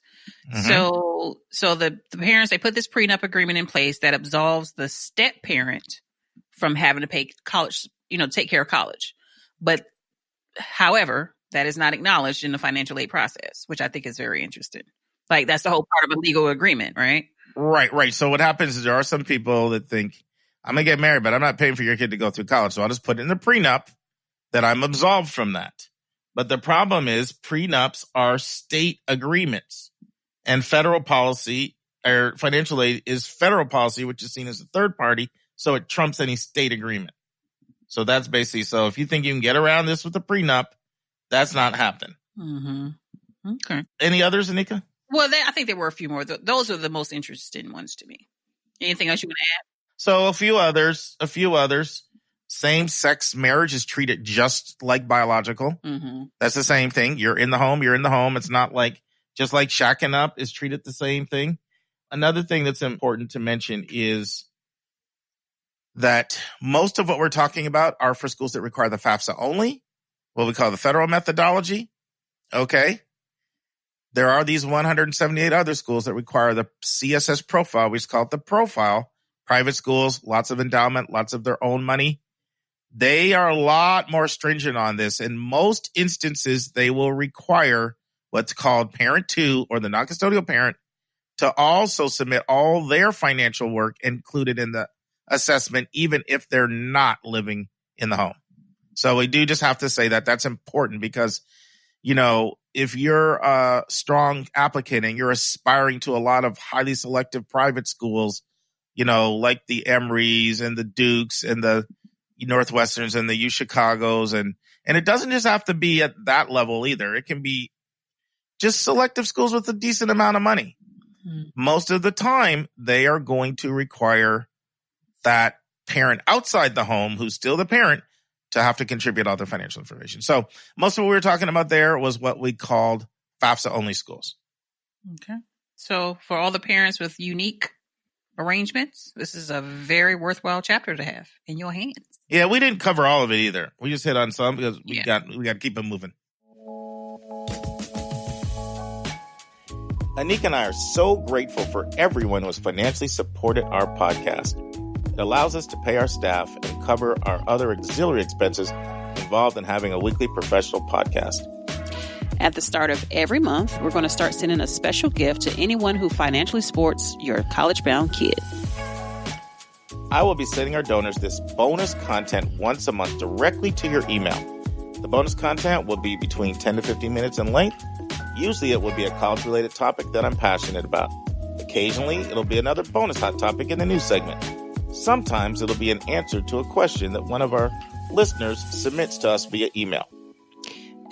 Mm-hmm. So the parents, they put this prenup agreement in place that absolves the step parent from having to pay college, take care of college. But however, that is not acknowledged in the financial aid process, which I think is very interesting. Like that's the whole part of a legal agreement, right? Right. So what happens is there are some people that think, I'm going to get married, but I'm not paying for your kid to go through college. So I'll just put in the prenup that I'm absolved from that. But the problem is prenups are state agreements and federal policy or financial aid is federal policy, which is seen as a third party. So it trumps any state agreement. So that's basically, so if you think you can get around this with a prenup, that's not happening. Mm-hmm. Okay. Any others, Anika? Well, I think there were a few more. Those are the most interesting ones to me. Anything else you want to add? So a few others. Same-sex marriage is treated just like biological. Mm-hmm. That's the same thing. You're in the home. It's not like, just like shacking up is treated the same thing. Another thing that's important to mention is that most of what we're talking about are for schools that require the FAFSA only, what we call the federal methodology. Okay. There are these 178 other schools that require the CSS profile. We just call it the profile. Private schools, lots of endowment, lots of their own money. They are a lot more stringent on this. In most instances, they will require what's called parent two or the non-custodial parent to also submit all their financial work included in the assessment, even if they're not living in the home. So we do just have to say that that's important because, if you're a strong applicant and you're aspiring to a lot of highly selective private schools, like the Emorys and the Dukes and the Northwesterns and the U Chicagos, and it doesn't just have to be at that level either. It can be just selective schools with a decent amount of money. Mm-hmm. Most of the time, they are going to require that parent outside the home, who's still the parent, to have to contribute all their financial information. So most of what we were talking about there was what we called FAFSA-only schools. Okay. So for all the parents with unique arrangements, this is a very worthwhile chapter to have in your hands. Yeah, we didn't cover all of it either. We just hit on some because we got to keep it moving. Anika and I are so grateful for everyone who has financially supported our podcast. It allows us to pay our staff and cover our other auxiliary expenses involved in having a weekly professional podcast. At the start of every month, we're going to start sending a special gift to anyone who financially supports your college-bound kid. I will be sending our donors this bonus content once a month directly to your email. The bonus content will be between 10 to 15 minutes in length. Usually it will be a college-related topic that I'm passionate about. Occasionally, it'll be another bonus hot topic in the news segment. Sometimes it'll be an answer to a question that one of our listeners submits to us via email.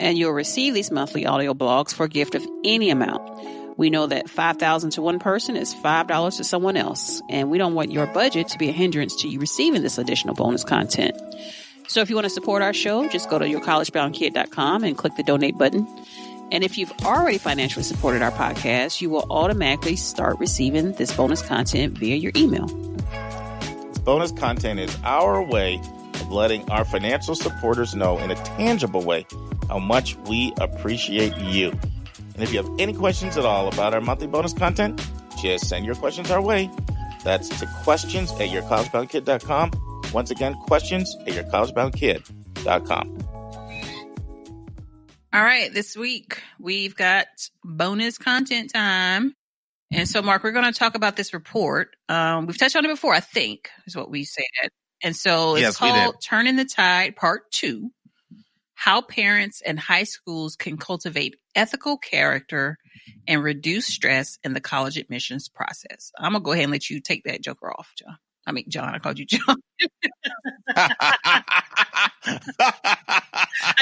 And you'll receive these monthly audio blogs for a gift of any amount. We know that $5,000 to one person is $5 to someone else, and we don't want your budget to be a hindrance to you receiving this additional bonus content. So if you want to support our show, just go to yourcollegeboundkid.com and click the donate button. And if you've already financially supported our podcast, you will automatically start receiving this bonus content via your email. This bonus content is our way of letting our financial supporters know in a tangible way how much we appreciate you. And if you have any questions at all about our monthly bonus content, just send your questions our way. That's to questions@yourcollegeboundkid.com. Once again, questions@yourcollegeboundkid.com. All right, this week we've got bonus content time. And so, Mark, we're going to talk about this report. We've touched on it before, I think, is what we said. And so it's called Turning the Tide, Part 2, How Parents and High Schools Can Cultivate Ethical Character and Reduce Stress in the College Admissions Process. I'm going to go ahead and let you take that joker off, John. John, I called you John. I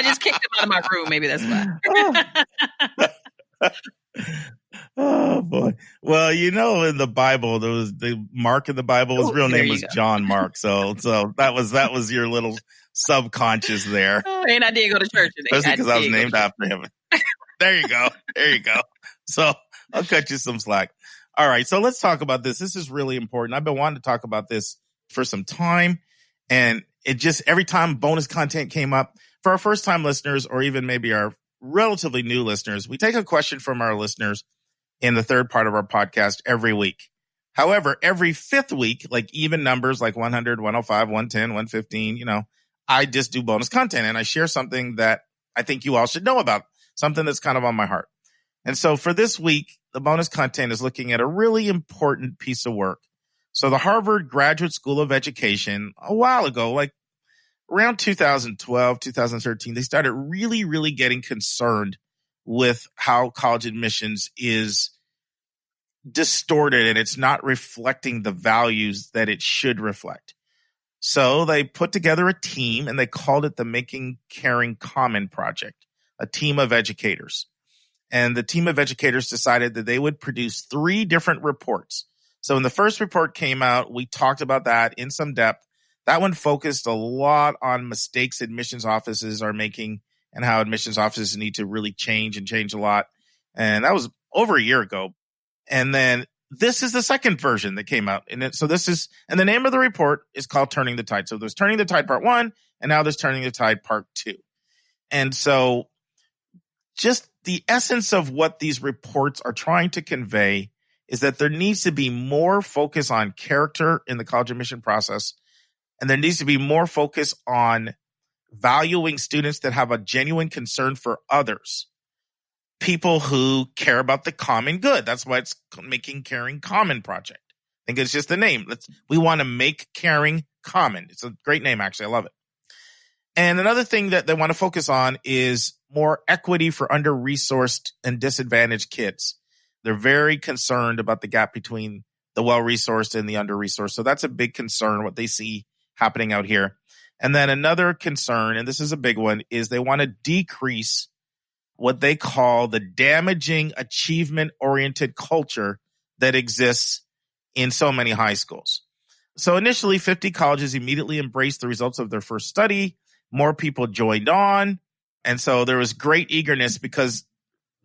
just kicked him out of my room. Maybe that's why. Oh boy. Well, in the Bible, there was the Mark in the Bible. His real name was John Mark. So that was your little subconscious there. And I did go to church today. Especially because I was named after him. There you go. So I'll cut you some slack. All right. So let's talk about this. This is really important. I've been wanting to talk about this for some time. And it just, every time bonus content came up, for our first time listeners, or even maybe our relatively new listeners, we take a question from our listeners in the third part of our podcast every week. However, every fifth week, like even numbers like 100, 105, 110, 115, I just do bonus content and I share something that I think you all should know about, something that's kind of on my heart. And so for this week, the bonus content is looking at a really important piece of work. So the Harvard Graduate School of Education, a while ago, like around 2012, 2013, they started really, really getting concerned with how college admissions is distorted and it's not reflecting the values that it should reflect. So they put together a team and they called it the Making Caring Common Project, a team of educators. And the team of educators decided that they would produce 3 different reports. So when the first report came out, we talked about that in some depth. That one focused a lot on mistakes admissions offices are making and how admissions offices need to really change a lot. And that was over a year ago. And then this is the second version that came out. And the name of the report is called Turning the Tide. So there's Turning the Tide Part 1, and now there's Turning the Tide Part 2. And so just the essence of what these reports are trying to convey is that there needs to be more focus on character in the college admission process. And there needs to be more focus on valuing students that have a genuine concern for others. People who care about the common good. That's why it's Making Caring Common Project. I think it's just the name. We want to make caring common. It's a great name, actually. I love it. And another thing that they want to focus on is more equity for under-resourced and disadvantaged kids. They're very concerned about the gap between the well-resourced and the under-resourced. So that's a big concern, what they see happening out here. And then another concern, and this is a big one, is they want to decrease what they call the damaging achievement-oriented culture that exists in so many high schools. So initially, 50 colleges immediately embraced the results of their first study. More people joined on. And so there was great eagerness because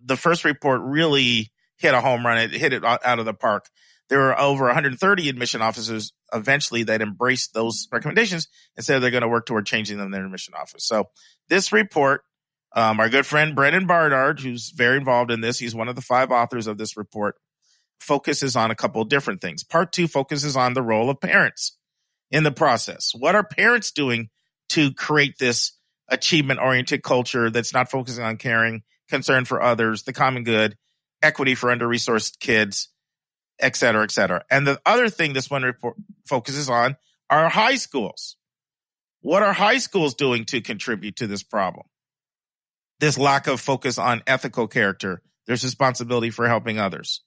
the first report really hit a home run. It hit it out of the park. There were over 130 admission officers eventually that embraced those recommendations and said they're going to work toward changing them in their admission office. So this report, our good friend Brendan Barnard, who's very involved in this, he's one of the 5 authors of this report, focuses on a couple of different things. Part 2 focuses on the role of parents in the process. What are parents doing to create this achievement-oriented culture that's not focusing on caring, concern for others, the common good, equity for under-resourced kids, et cetera, et cetera. And the other thing this one report focuses on are high schools. What are high schools doing to contribute to this problem? This lack of focus on ethical character, there's responsibility for helping others.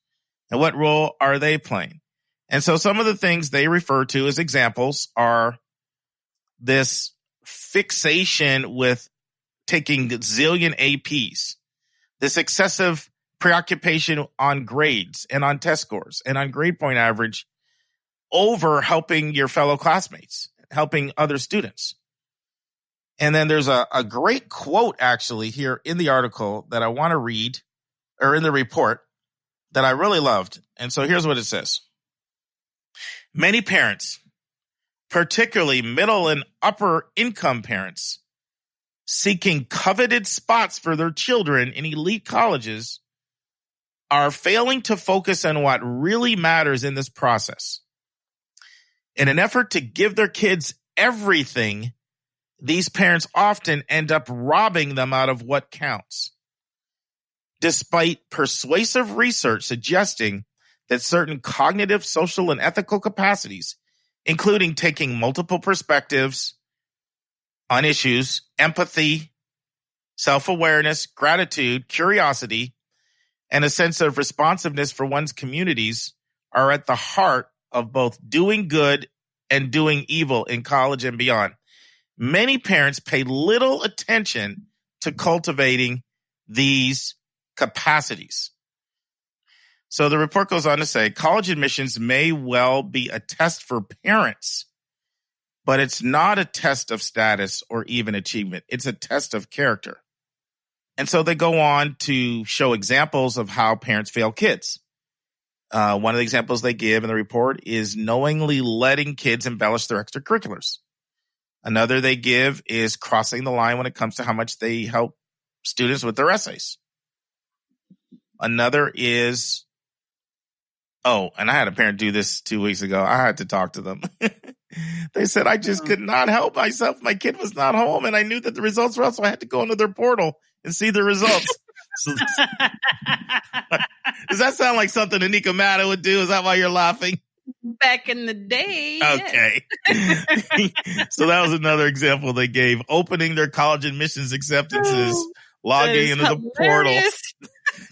And what role are they playing? And so some of the things they refer to as examples are this fixation with taking zillion APs, this excessive preoccupation on grades and on test scores and on grade point average over helping your fellow classmates, helping other students. And then there's a great quote actually here in the article that I want to read, or in the report, that I really loved. And so here's what it says. Many parents, particularly middle and upper income parents, seeking coveted spots for their children in elite colleges, are failing to focus on what really matters in this process: In an effort to give their kids everything, these parents often end up robbing them out of what counts. Despite persuasive research suggesting that certain cognitive, social, and ethical capacities, including taking multiple perspectives on issues, empathy, self-awareness, gratitude, curiosity, and a sense of responsiveness for one's communities, are at the heart of both doing good and doing evil in college and beyond. Many parents pay little attention to cultivating these capacities. So the report goes on to say, college admissions may well be a test for parents, but it's not a test of status or even achievement. It's a test of character. And so they go on to show examples of how parents fail kids. One of the examples they give in the report is knowingly letting kids embellish their extracurriculars. Another they give is crossing the line when it comes to how much they help students with their essays. Another is, and I had a parent do this 2 weeks ago. I had to talk to them. They said, I just could not help myself. My kid was not home, and I knew that the results were out, so I had to go into their portal and see the results. Does that sound like something Anika Madden would do? Is that why you're laughing? Back in the day. Okay. Yes. So that was another example they gave. Opening their college admissions acceptances, logging into the portal.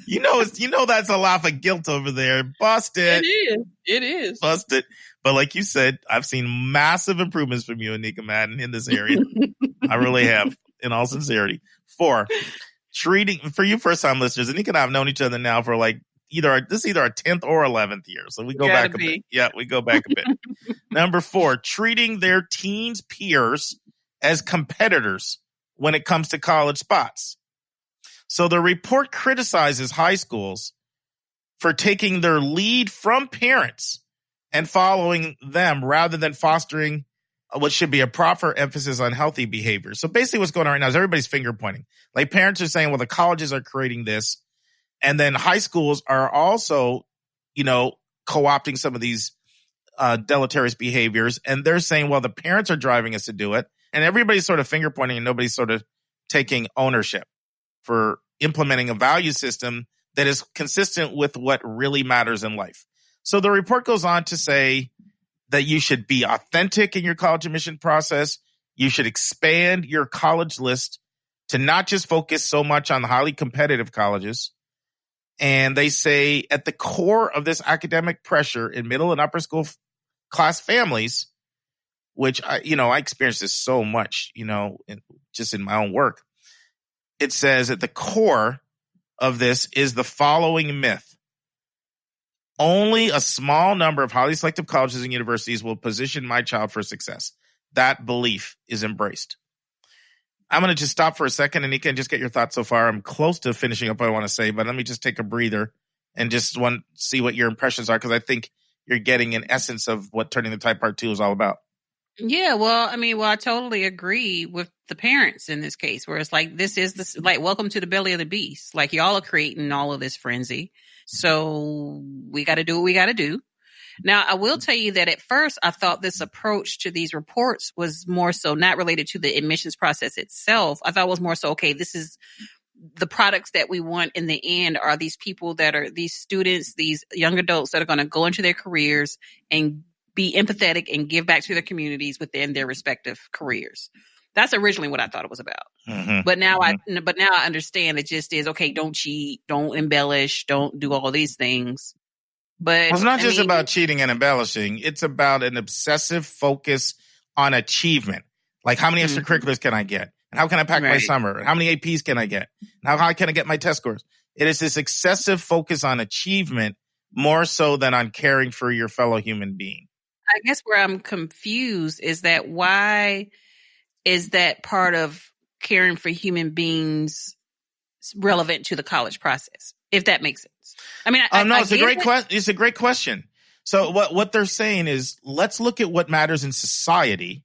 You know that's a laugh of guilt over there. Busted. It is. Busted. But like you said, I've seen massive improvements from you, Anika Madden, in this area. I really have, in all sincerity. 4, treating, for you first-time listeners, Anika and I have known each other now for either our 10th or 11th year. So we go back a bit. Yeah, we go back a bit. Number 4, treating their teens' peers as competitors when it comes to college spots. So the report criticizes high schools for taking their lead from parents and following them rather than fostering what should be a proper emphasis on healthy behavior. So basically what's going on right now is everybody's finger pointing. Like parents are saying, well, the colleges are creating this. And then high schools are also, co-opting some of these deleterious behaviors. And they're saying, well, the parents are driving us to do it. And everybody's sort of finger pointing and nobody's sort of taking ownership for implementing a value system that is consistent with what really matters in life. So the report goes on to say that you should be authentic in your college admission process. You should expand your college list to not just focus so much on the highly competitive colleges. And they say at the core of this academic pressure in middle and upper school class families, which I experienced this so much, just in my own work. It says at the core of this is the following myth. Only a small number of highly selective colleges and universities will position my child for success. That belief is embraced. I'm going to just stop for a second, Anika, and just get your thoughts so far. I'm close to finishing up what I want to say, but let me just take a breather and just see what your impressions are, because I think you're getting an essence of what Turning the Tide Part 2 is all about. Yeah, I totally agree with the parents in this case, where it's like, welcome to the belly of the beast. Like, y'all are creating all of this frenzy. So we got to do what we got to do. Now, I will tell you that at first I thought this approach to these reports was more so not related to the admissions process itself. I thought it was more so, okay, this is the products that we want in the end are these people that are these students, these young adults that are going to go into their careers and be empathetic and give back to their communities within their respective careers. That's originally what I thought it was about. Mm-hmm. But now I understand it just is, okay, don't cheat, don't embellish, don't do all these things. But it's not just about cheating and embellishing. It's about an obsessive focus on achievement. Like, how many extracurriculars can I get? And how can I pack my summer? And how many APs can I get? And how high can I get my test scores? It is this excessive focus on achievement more so than on caring for your fellow human being. I guess where I'm confused is that why is that part of caring for human beings relevant to the college process, if that makes sense? I mean, it's a great question. So what they're saying is, let's look at what matters in society.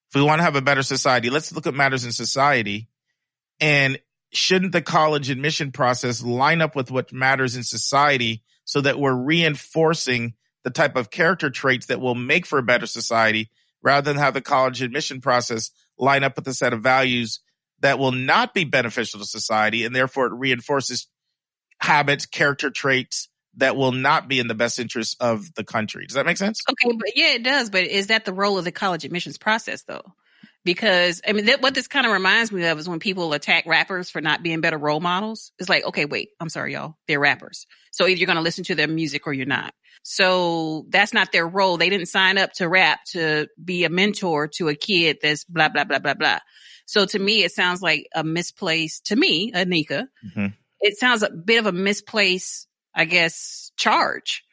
If we want to have a better society, let's look at what matters in society. And shouldn't the college admission process line up with what matters in society so that we're reinforcing the type of character traits that will make for a better society, rather than have the college admission process line up with a set of values that will not be beneficial to society, and therefore it reinforces habits, character traits that will not be in the best interest of the country. Does that make sense? Okay, but yeah, it does. But is that the role of the college admissions process, though? Because, I mean, what this kind of reminds me of is when people attack rappers for not being better role models. It's like, okay, wait, I'm sorry, y'all. They're rappers. So either you're going to listen to their music or you're not. So that's not their role. They didn't sign up to rap to be a mentor to a kid that's blah, blah, blah, blah, blah. So to me, it sounds like a misplaced, to me, Anika, it sounds a bit of a misplaced, I guess, charge.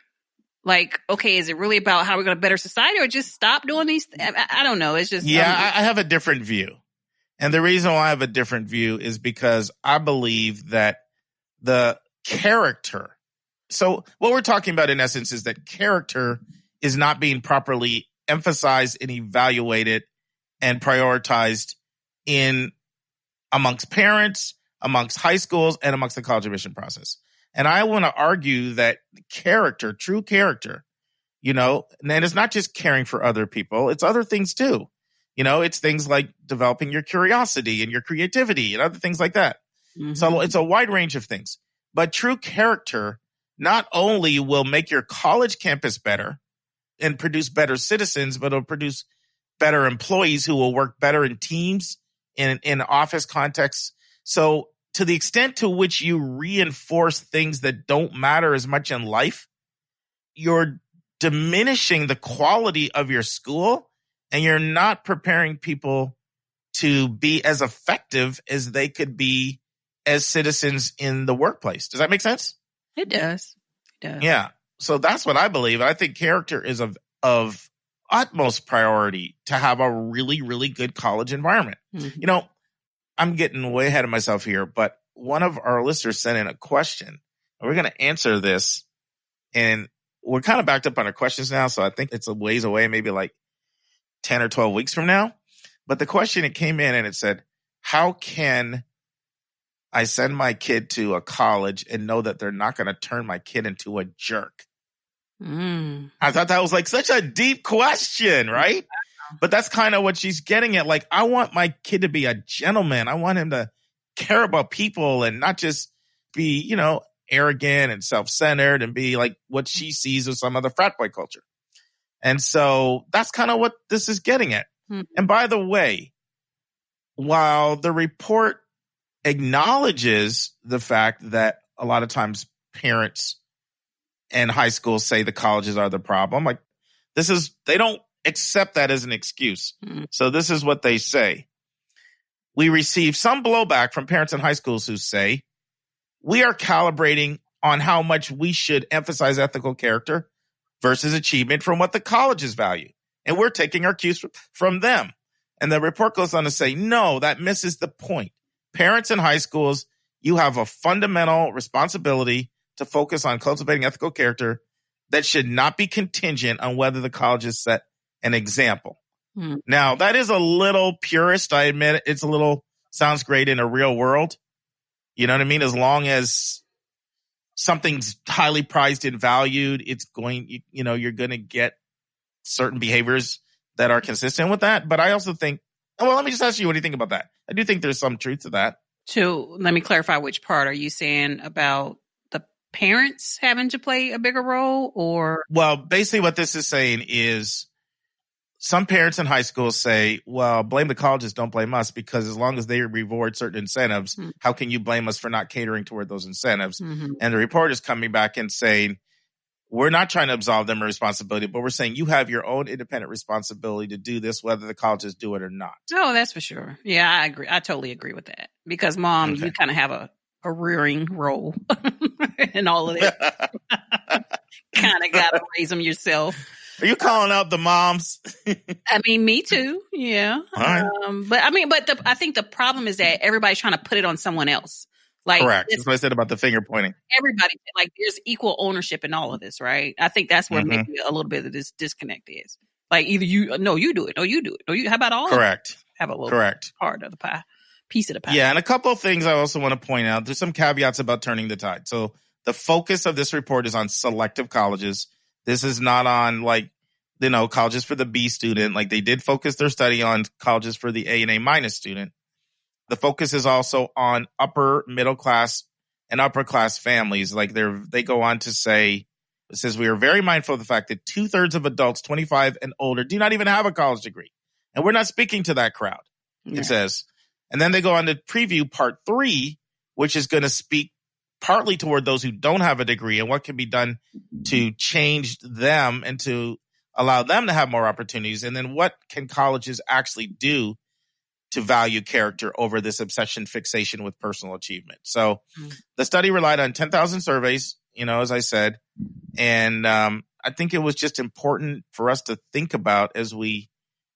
Like, okay, is it really about how we're going to better society, or just stop doing these? I don't know. It's just. Yeah, I have a different view. And the reason why I have a different view is because I believe that the character. So what we're talking about in essence is that character is not being properly emphasized and evaluated and prioritized amongst parents, amongst high schools, and amongst the college admission process. And I want to argue that character, true character, and it's not just caring for other people. It's other things too. It's things like developing your curiosity and your creativity and other things like that. Mm-hmm. So it's a wide range of things. But true character not only will make your college campus better and produce better citizens, but it'll produce better employees who will work better in teams, in office contexts. So to the extent to which you reinforce things that don't matter as much in life, you're diminishing the quality of your school, and you're not preparing people to be as effective as they could be as citizens in the workplace. Does that make sense? It does. It does. Yeah. So that's what I believe. I think character is of utmost priority to have a really, really good college environment. Mm-hmm. I'm getting way ahead of myself here, but one of our listeners sent in a question, and we're going to answer this. And we're kind of backed up on our questions now, so I think it's a ways away, maybe like 10 or 12 weeks from now. But the question, it came in and it said, how can I send my kid to a college and know that they're not going to turn my kid into a jerk? I thought that was like such a deep question, right? But that's kind of what she's getting at. Like, I want my kid to be a gentleman. I want him to care about people and not just be, arrogant and self-centered and be like what she sees of some other frat boy culture. And so that's kind of what this is getting at. And by the way, while the report acknowledges the fact that a lot of times parents and high schools say the colleges are the problem, like they don't accept that as an excuse. So this is what they say. We receive some blowback from parents in high schools who say, we are calibrating on how much we should emphasize ethical character versus achievement from what the colleges value. And we're taking our cues from them. And the report goes on to say, no, that misses the point. Parents in high schools, you have a fundamental responsibility to focus on cultivating ethical character that should not be contingent on whether the colleges set an example. Now, that is a little purist. I admit it's sounds great in a real world. You know what I mean? As long as something's highly prized and valued, it's you're going to get certain behaviors that are consistent with that. But I also think, let me just ask you, what do you think about that? I do think there's some truth to that. So let me clarify, which part are you saying about the parents having to play a bigger role, or? Well, basically what this is saying is, some parents in high schools say, well, blame the colleges, don't blame us, because as long as they reward certain incentives, how can you blame us for not catering toward those incentives? And the report is coming back and saying, we're not trying to absolve them of responsibility, but we're saying you have your own independent responsibility to do this, whether the colleges do it or not. Oh, that's for sure. Yeah, I agree. I totally agree with that. Because, Mom, you kind of have a rearing role in all of this. Kind of got to raise them yourself. Are you calling out the moms? I mean, me too. Yeah. All right. I think the problem is that everybody's trying to put it on someone else. Like, correct. That's what I said about the finger pointing. Everybody, like, there's equal ownership in all of this, right? I think that's where maybe a little bit of this disconnect is. Like, either you do it, no, you do it. No, how about all correct. Of have a little part of the pie, piece of the pie. Yeah, and a couple of things I also want to point out. There's some caveats about turning the tide. So the focus of this report is on selective colleges. This is not on colleges for the B student. Like they did focus their study on colleges for the A and A- student. The focus is also on upper middle class and upper class families. Like they go on to say, it says, we are very mindful of the fact that 2/3 of adults 25 and older do not even have a college degree. And we're not speaking to that crowd, it says. And then they go on to preview part 3, which is going to speak partly toward those who don't have a degree and what can be done to change them and to allow them to have more opportunities. And then what can colleges actually do to value character over this obsession fixation with personal achievement. So the study relied on 10,000 surveys, as I said. And I think it was just important for us to think about as we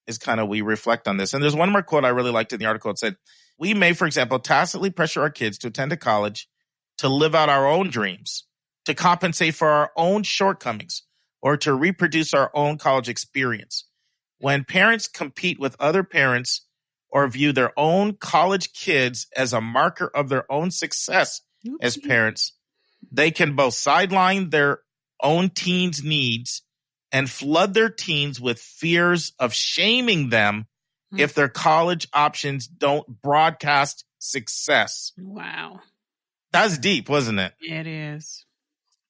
reflect on this. And there's one more quote I really liked in the article. It said, we may, for example, tacitly pressure our kids to attend a college, to live out our own dreams, to compensate for our own shortcomings, or to reproduce our own college experience. When parents compete with other parents or view their own college kids as a marker of their own success as parents, they can both sideline their own teens' needs and flood their teens with fears of shaming them if their college options don't broadcast success. Wow. That's deep, wasn't it? It is.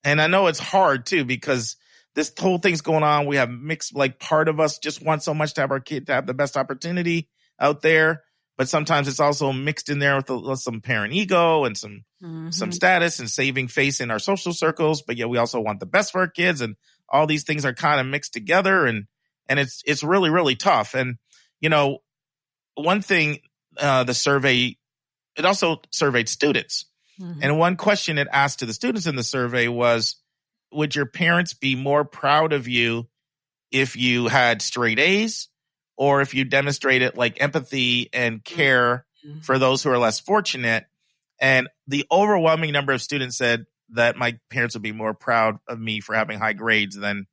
And I know it's hard too, because this whole thing's going on. We have mixed, part of us just want so much to have our kid to have the best opportunity out there. But sometimes it's also mixed in there with some parent ego and some status and saving face in our social circles. But yeah, we also want the best for our kids, and all these things are kind of mixed together, and it's really, really tough. And, one thing, the survey, it also surveyed students. And one question it asked to the students in the survey was, would your parents be more proud of you if you had straight A's, or if you demonstrated empathy and care for those who are less fortunate? And the overwhelming number of students said that my parents would be more proud of me for having high grades than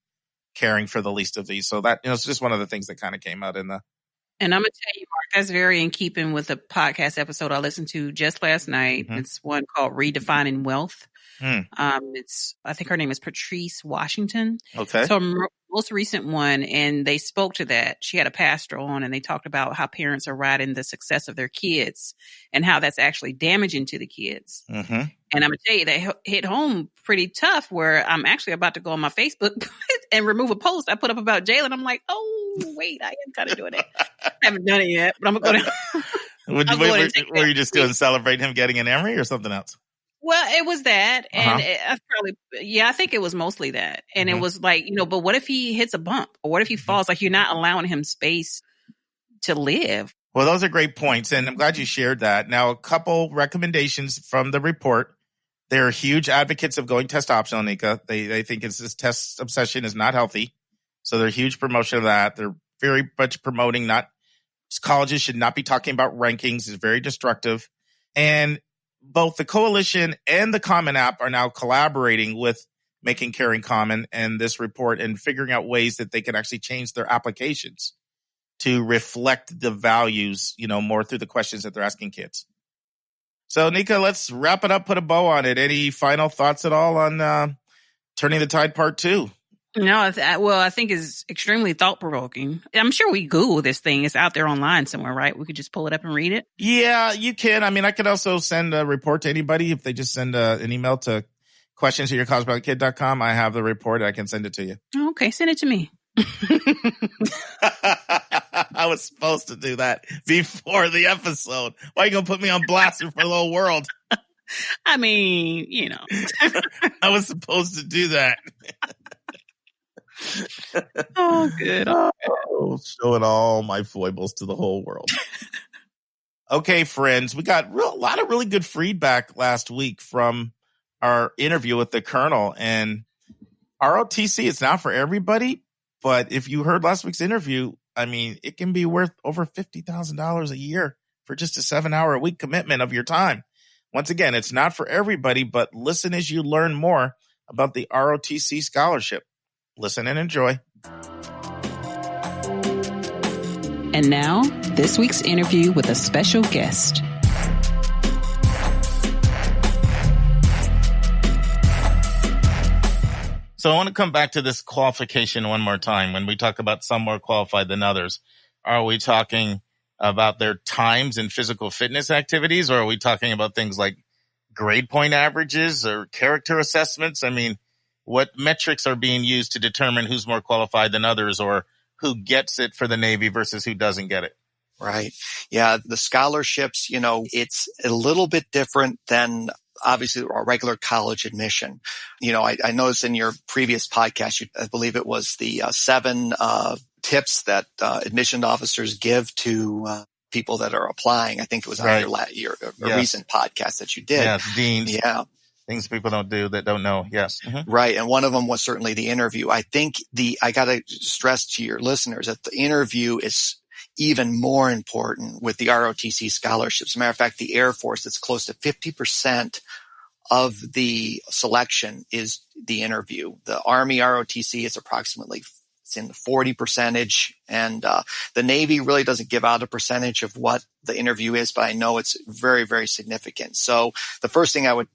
caring for the least of these. So that, it's just one of the things that kind of came out in the. And I'm going to tell you, Mark, that's very in keeping with the podcast episode I listened to just last night. It's one called Redefining Wealth. I think her name is Patrice Washington. Okay. So most recent one, and they spoke to that. She had a pastor on, and they talked about how parents are riding the success of their kids and how that's actually damaging to the kids. And I'm going to tell you, that hit home pretty tough, where I'm actually about to go on my Facebook and remove a post I put up about Jalen. I'm like, oh, wait, I am kind of doing it. I haven't done it yet, but I'm going to go down. Were you just going to celebrate him getting an Emory or something else? Well, it was that. And I think it was mostly that. And it was but what if he hits a bump? Or what if he falls? You're not allowing him space to live. Well, those are great points. And I'm glad you shared that. Now, a couple recommendations from the report. They're huge advocates of going test optional, Anika. They think this test obsession is not healthy. So they're a huge promotion of that. They're very much promoting colleges should not be talking about rankings. It's very destructive. And both the Coalition and the Common App are now collaborating with Making Caring Common and this report, and figuring out ways that they can actually change their applications to reflect the values, more through the questions that they're asking kids. So, Anika, let's wrap it up, put a bow on it. Any final thoughts at all on Turning the Tide Part 2? No, I think it's extremely thought-provoking. I'm sure we Google this thing. It's out there online somewhere, right? We could just pull it up and read it. Yeah, you can. I mean, I could also send a report to anybody. If they just send an email to questions@yourcollegeblogkid.com, I have the report. I can send it to you. Okay, send it to me. I was supposed to do that before the episode. Why are you going to put me on blast in front of the whole world? I mean, I was supposed to do that. Oh, good. Oh, showing all my foibles to the whole world. Okay, friends, we got a lot of really good feedback last week from our interview with the Colonel. And ROTC is not for everybody, but if you heard last week's interview, I mean, it can be worth over $50,000 a year for just a 7-hour-a-week commitment of your time. Once again, it's not for everybody, but listen as you learn more about the ROTC scholarship. Listen and enjoy. And now, this week's interview with a special guest. So I want to come back to this qualification one more time. When we talk about some more qualified than others, are we talking about their times in physical fitness activities, or are we talking about things like grade point averages or character assessments? I mean, what metrics are being used to determine who's more qualified than others, or who gets it for the Navy versus who doesn't get it? Right. Yeah. The scholarships, it's a little bit different than obviously our regular college admission. I noticed in your previous podcast, I believe it was the 7 tips that admission officers give to people that are applying. I think it was on your recent podcast that you did. Yes, deans. Yeah. Things people don't do that don't know. Yes. Mm-hmm. Right. And one of them was certainly the interview. I think I got to stress to your listeners that the interview is even more important with the ROTC scholarships. As a matter of fact, the Air Force, it's close to 50% of the selection is the interview. The Army ROTC is approximately, it's in the 40%. And the Navy really doesn't give out a percentage of what the interview is, but I know it's very, very significant. So the first thing I would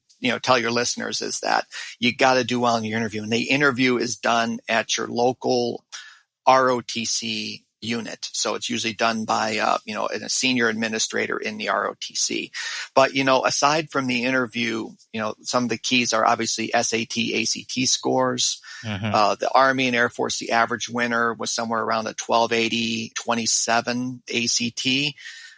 tell your listeners is that you got to do well in your interview. And the interview is done at your local ROTC unit. So it's usually done by, a senior administrator in the ROTC. But, aside from the interview, some of the keys are obviously SAT, ACT scores. Mm-hmm. The Army and Air Force, the average winner was somewhere around a 1280, 27 ACT.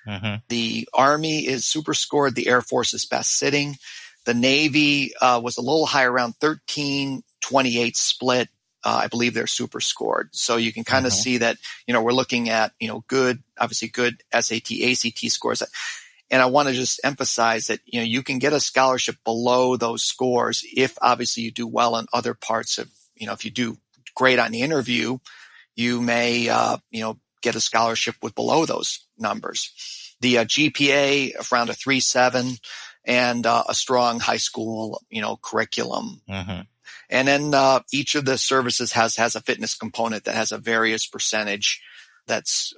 Mm-hmm. The Army is super scored. The Air Force is best sitting. The Navy was a little higher, around 1328 split. I believe they're super scored. So you can kind of see that, we're looking at, good SAT, ACT scores. And I want to just emphasize that, you can get a scholarship below those scores if obviously you do well in other parts of, if you do great on the interview, you may, get a scholarship with below those numbers. The GPA around a 3.7. And a strong high school, curriculum. Mm-hmm. And then each of the services has a fitness component that has a various percentage that's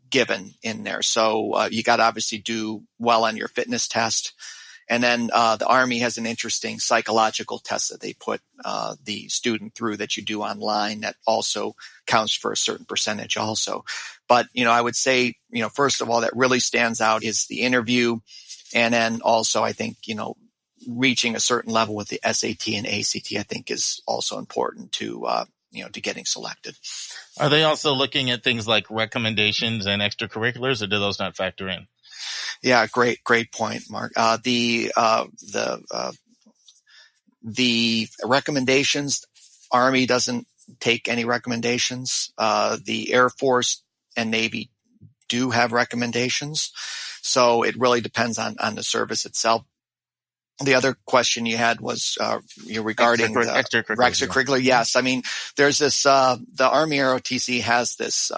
given in there. So you got to obviously do well on your fitness test. And then the Army has an interesting psychological test that they put the student through that you do online that also counts for a certain percentage also. But, I would say, first of all, that really stands out is the interview. And then also, I think, reaching a certain level with the SAT and ACT, I think is also important to getting selected. Are they also looking at things like recommendations and extracurriculars, or do those not factor in? Yeah, great point, Mark. The recommendations, Army doesn't take any recommendations. The Air Force and Navy do have recommendations. So it really depends on the service itself. The other question you had was regarding extracurricular. Yes. I mean, there's this, the Army ROTC has this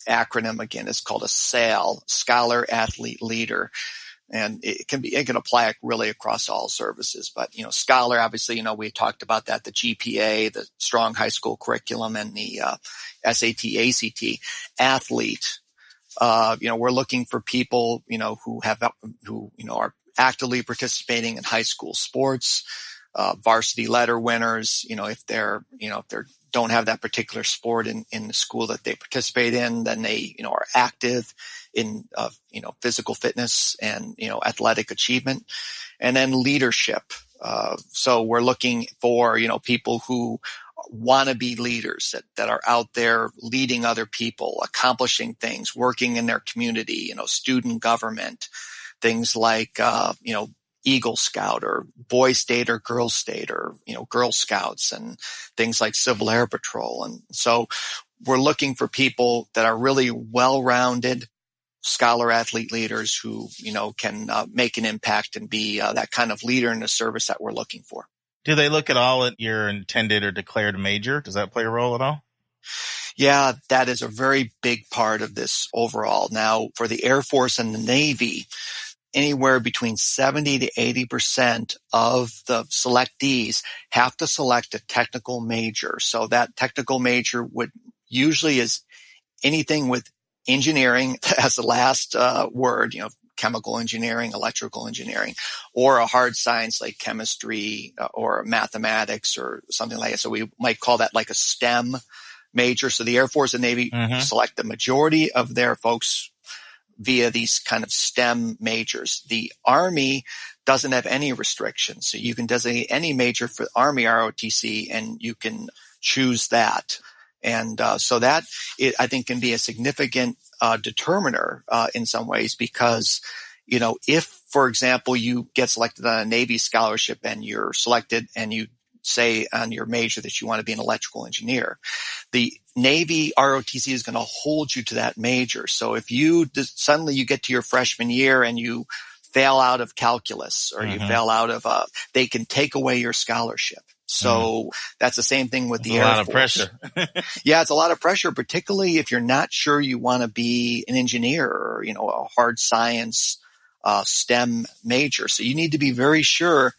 acronym again. It's called a SAL, Scholar Athlete Leader. And it can apply really across all services. But, scholar, obviously, we talked about that, the GPA, the strong high school curriculum, and the SAT, ACT. Athlete. We're looking for people, who are actively participating in high school sports, varsity letter winners. If they're don't have that particular sport in the school that they participate in, then they, are active in, physical fitness and, athletic achievement. And then leadership. So we're looking for, people who want to be leaders that are out there leading other people, accomplishing things, working in their community, student government, things like, Eagle Scout or Boy State or Girl State or, Girl Scouts and things like Civil Air Patrol. And so we're looking for people that are really well-rounded scholar athlete leaders who, can make an impact and be that kind of leader in the service that we're looking for. Do they look at all at your intended or declared major? Does that play a role at all? Yeah, that is a very big part of this overall. Now, for the Air Force and the Navy, anywhere between 70 to 80% of the selectees have to select a technical major. So that technical major would usually is anything with engineering as the last word, chemical engineering, electrical engineering, or a hard science like chemistry or mathematics or something like that. So we might call that like a STEM major. So the Air Force and Navy select the majority of their folks via these kind of STEM majors. The Army doesn't have any restrictions. So you can designate any major for Army ROTC and you can choose that. And so that, I think, can be a significant determiner in some ways because, you know, if, for example, you get selected on a Navy scholarship and you're selected and you say on your major that you want to be an electrical engineer, the Navy ROTC is going to hold you to that major. So if you suddenly you get to your freshman year and you fail out of calculus or you fail out of, they can take away your scholarship. So that's the same thing with the Air Force. A lot of pressure. Yeah, it's a lot of pressure, particularly if you're not sure you want to be an engineer or, you know, a hard science, STEM major. So you need to be very sure,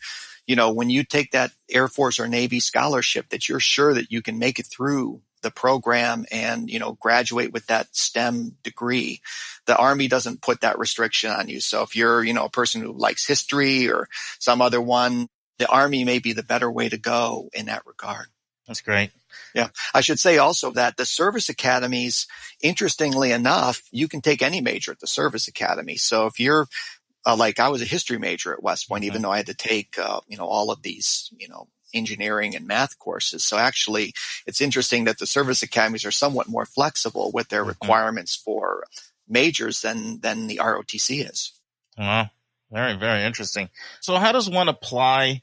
you know, when you take that Air Force or Navy scholarship, that you're sure that you can make it through the program and, you know, graduate with that STEM degree. The Army doesn't put that restriction on you. So if you're, you know, a person who likes history or some other one, the Army may be the better way to go in that regard. That's great. Yeah. I should say also that the service academies, interestingly enough, you can take any major at the service academy. So if you're like I was a history major at West Point, even though I had to take, you know, all of these, you know, engineering and math courses. So actually, it's interesting that the service academies are somewhat more flexible with their requirements for majors than the ROTC is. Wow. Very, very interesting. So how does one apply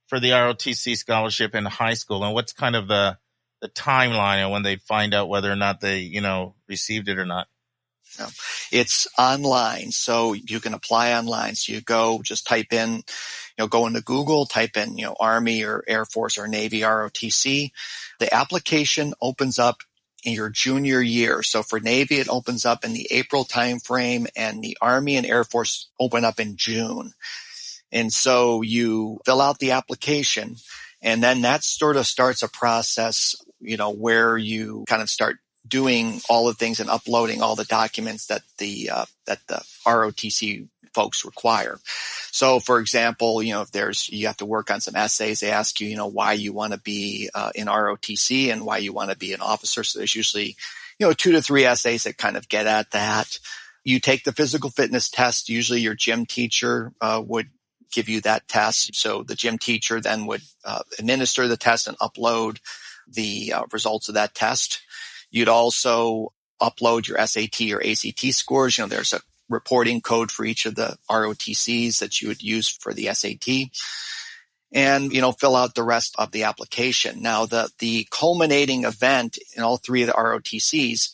for the ROTC scholarship in high school? And what's kind of the timeline and when they find out whether or not they, you know, received it or not? No, it's online. So you can apply online. So you go, just type in, you know, go into Google, type in, you know, Army or Air Force or Navy ROTC. The application opens up in your junior year. So for Navy, it opens up in the April timeframe, and the Army and Air Force open up in June. And so you fill out the application, and then that sort of starts a process, you know, where you kind of start doing all the things and uploading all the documents that the ROTC folks require. So, for example, you know, if you have to work on some essays, they ask you, you know, why you want to be in ROTC and why you want to be an officer. So there's usually, you know, 2 to 3 essays that kind of get at that. You take the physical fitness test. Usually your gym teacher would give you that test. So the gym teacher then would administer the test and upload the results of that test. You'd also upload your SAT or ACT scores. You know, there's a reporting code for each of the ROTCs that you would use for the SAT, and, you know, fill out the rest of the application. Now, the culminating event in all 3 of the ROTCs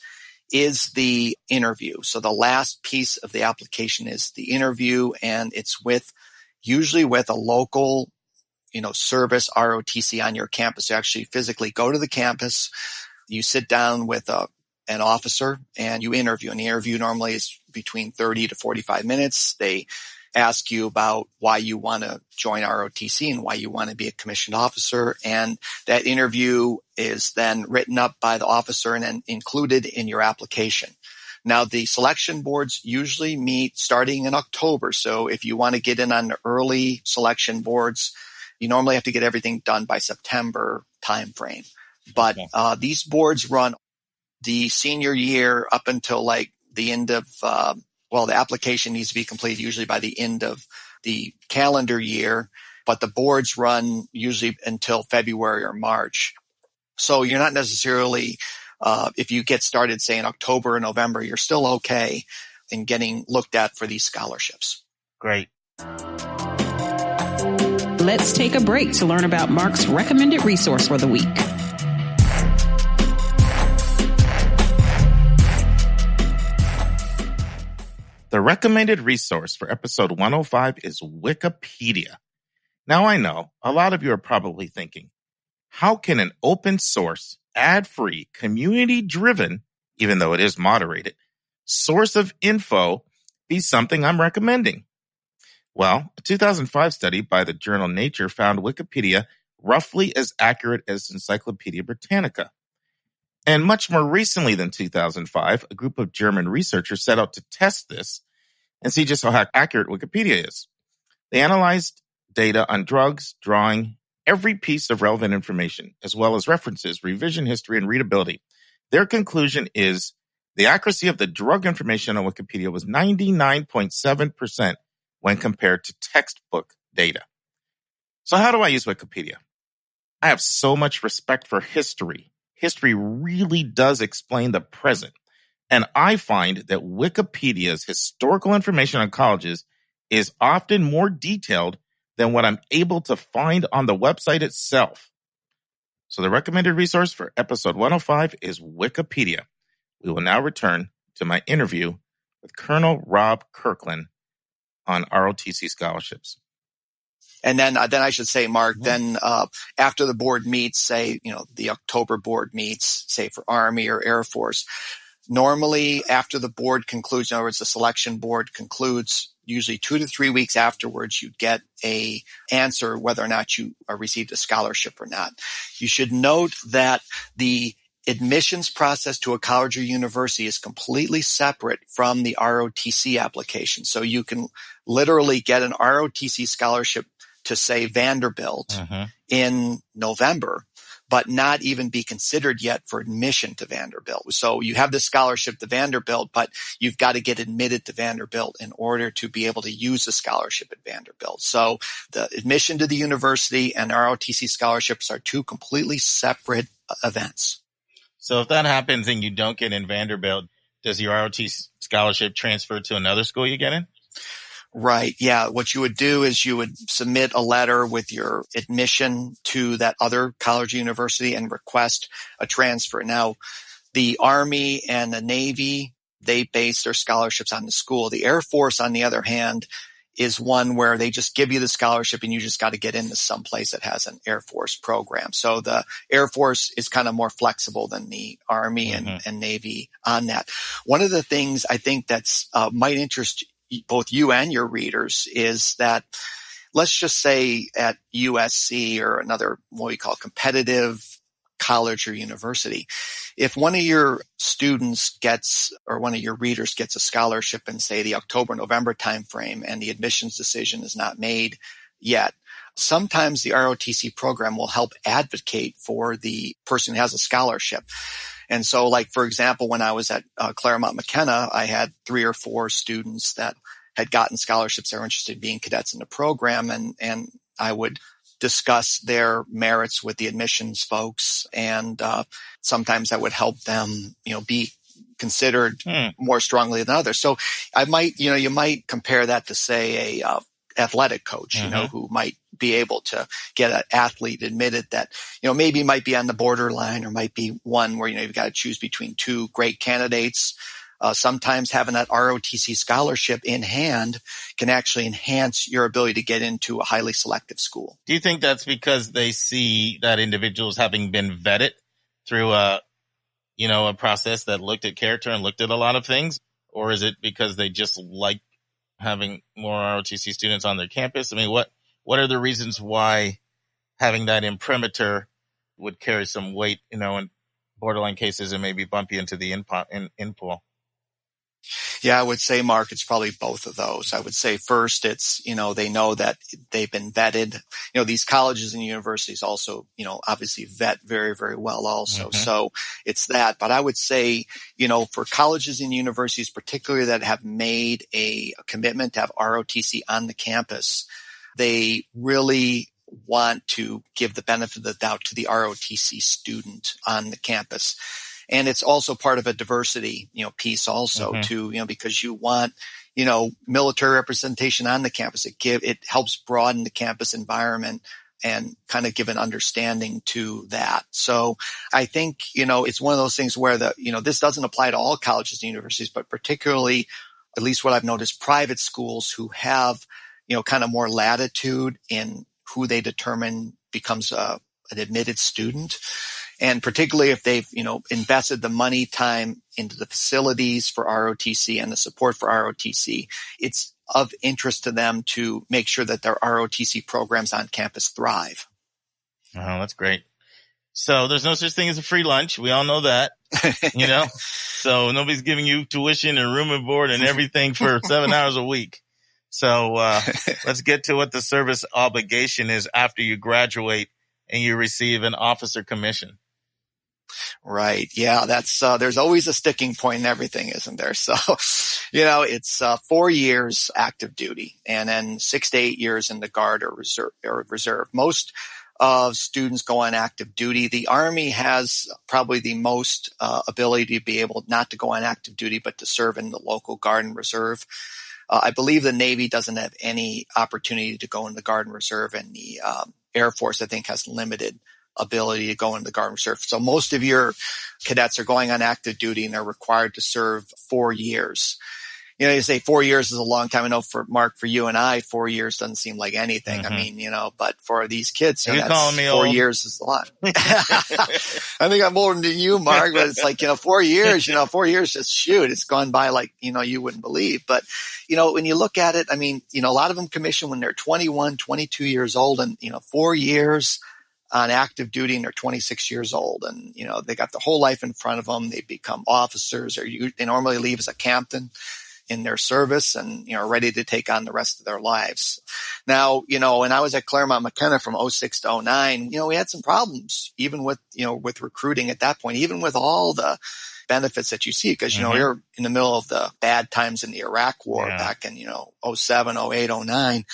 is the interview. So the last piece of the application is the interview, and it's usually with a local, you know, service ROTC on your campus. You actually physically go to the campus. You sit down with an officer and you interview. And the interview normally is between 30 to 45 minutes. They ask you about why you want to join ROTC and why you want to be a commissioned officer. And that interview is then written up by the officer and then included in your application. Now, the selection boards usually meet starting in October. So if you want to get in on the early selection boards, you normally have to get everything done by September timeframe. But these boards run the senior year up until like the end of, the application needs to be completed usually by the end of the calendar year, but the boards run usually until February or March. So you're not necessarily, if you get started, say, in October or November, you're still okay in getting looked at for these scholarships. Great. Let's take a break to learn about Mark's recommended resource for the week. The recommended resource for episode 105 is Wikipedia. Now, I know a lot of you are probably thinking, how can an open source, ad-free, community-driven, even though it is moderated, source of info be something I'm recommending? Well, a 2005 study by the journal Nature found Wikipedia roughly as accurate as Encyclopedia Britannica. And much more recently than 2005, a group of German researchers set out to test this. and see just how accurate Wikipedia is. They analyzed data on drugs, drawing every piece of relevant information, as well as references, revision history, and readability. Their conclusion is the accuracy of the drug information on Wikipedia was 99.7% when compared to textbook data. So how do I use Wikipedia? I have so much respect for history. History really does explain the present. And I find that Wikipedia's historical information on colleges is often more detailed than what I'm able to find on the website itself. So the recommended resource for episode 105 is Wikipedia. We will now return to my interview with Colonel Rob Kirkland on ROTC scholarships. And then I should say, Mark, then after the board meets, say, the October board meets, say for Army or Air Force, normally after the board concludes, in other words, the selection board concludes, usually 2 to 3 weeks afterwards, you get a answer whether or not you received a scholarship or not. You should note that the admissions process to a college or university is completely separate from the ROTC application. So you can literally get an ROTC scholarship to, say, Vanderbilt in November, but not even be considered yet for admission to Vanderbilt. So you have this scholarship to Vanderbilt, but you've got to get admitted to Vanderbilt in order to be able to use the scholarship at Vanderbilt. So the admission to the university and ROTC scholarships are two completely separate events. So if that happens and you don't get in Vanderbilt, does your ROTC scholarship transfer to another school you get in? Right. Yeah. What you would do is you would submit a letter with your admission to that other college or university and request a transfer. Now, the Army and the Navy, they base their scholarships on the school. The Air Force, on the other hand, is one where they just give you the scholarship and you just got to get into some place that has an Air Force program. So the Air Force is kind of more flexible than the Army and Navy on that. One of the things I think that's might interest both you and your readers is that, let's just say at USC or another what we call competitive college or university, if one of your students gets, or one of your readers gets a scholarship in, say, the October, November timeframe and the admissions decision is not made yet, sometimes the ROTC program will help advocate for the person who has a scholarship. And so, like, for example, when I was at Claremont McKenna, I had 3 or 4 students that had gotten scholarships. They were interested in being cadets in the program, and I would discuss their merits with the admissions folks, and sometimes that would help them, be considered more strongly than others. So I might, you might compare that to, say, a athletic coach, who might be able to get an athlete admitted that, maybe might be on the borderline, or might be one where, you've got to choose between 2 great candidates. Sometimes having that ROTC scholarship in hand can actually enhance your ability to get into a highly selective school. Do you think that's because they see that individuals having been vetted through a process that looked at character and looked at a lot of things? Or is it because they just like having more ROTC students on their campus? I mean, what are the reasons why having that imprimatur would carry some weight, in borderline cases and maybe bump you into the in pool? Yeah, I would say, Mark, it's probably both of those. I would say first, it's, they know that they've been vetted. These colleges and universities also, obviously vet very, very well also. So it's that. But I would say, for colleges and universities, particularly that have made a commitment to have ROTC on the campus, they really want to give the benefit of the doubt to the ROTC student on the campus. And it's also part of a diversity, piece also too, because you want, military representation on the campus. It helps broaden the campus environment and kind of give an understanding to that. So I think, it's one of those things where this doesn't apply to all colleges and universities, but particularly, at least what I've noticed, private schools who have, kind of more latitude in who they determine becomes an admitted student. And particularly if they've, invested the money, time into the facilities for ROTC and the support for ROTC, it's of interest to them to make sure that their ROTC programs on campus thrive. Oh, that's great. So there's no such thing as a free lunch. We all know that, you know, so nobody's giving you tuition and room and board and everything for 7 hours a week. So, let's get to what the service obligation is after you graduate and you receive an officer commission. Right. Yeah. That's, there's always a sticking point in everything, isn't there? So, it's 4 years active duty and then 6 to 8 years in the Guard or reserve. Most of students go on active duty. The Army has probably the most ability to be able not to go on active duty, but to serve in the local Guard and Reserve. I believe the Navy doesn't have any opportunity to go in the Guard and Reserve, and the Air Force, I think, has limited ability to go in the Guard and Reserve. So most of your cadets are going on active duty and they're required to serve 4 years. You say 4 years is a long time. I know for Mark, for you and I, 4 years doesn't seem like anything. Mm-hmm. I mean, but for these kids, You're calling me 4 old. years is a lot. I think I'm older than you, Mark, but it's like, 4 years, 4 years, just shoot, it's gone by like, you wouldn't believe. But, when you look at it, I mean, a lot of them commission when they're 21, 22 years old and, 4 years on active duty and they're 26 years old and, they got their whole life in front of them. They become officers or they normally leave as a captain in their service and, ready to take on the rest of their lives. Now, when I was at Claremont McKenna from 06 to 09, we had some problems even with, with recruiting at that point, even with all the benefits that you see, because, you're in the middle of the bad times in the Iraq war back in, 07, 08, 09.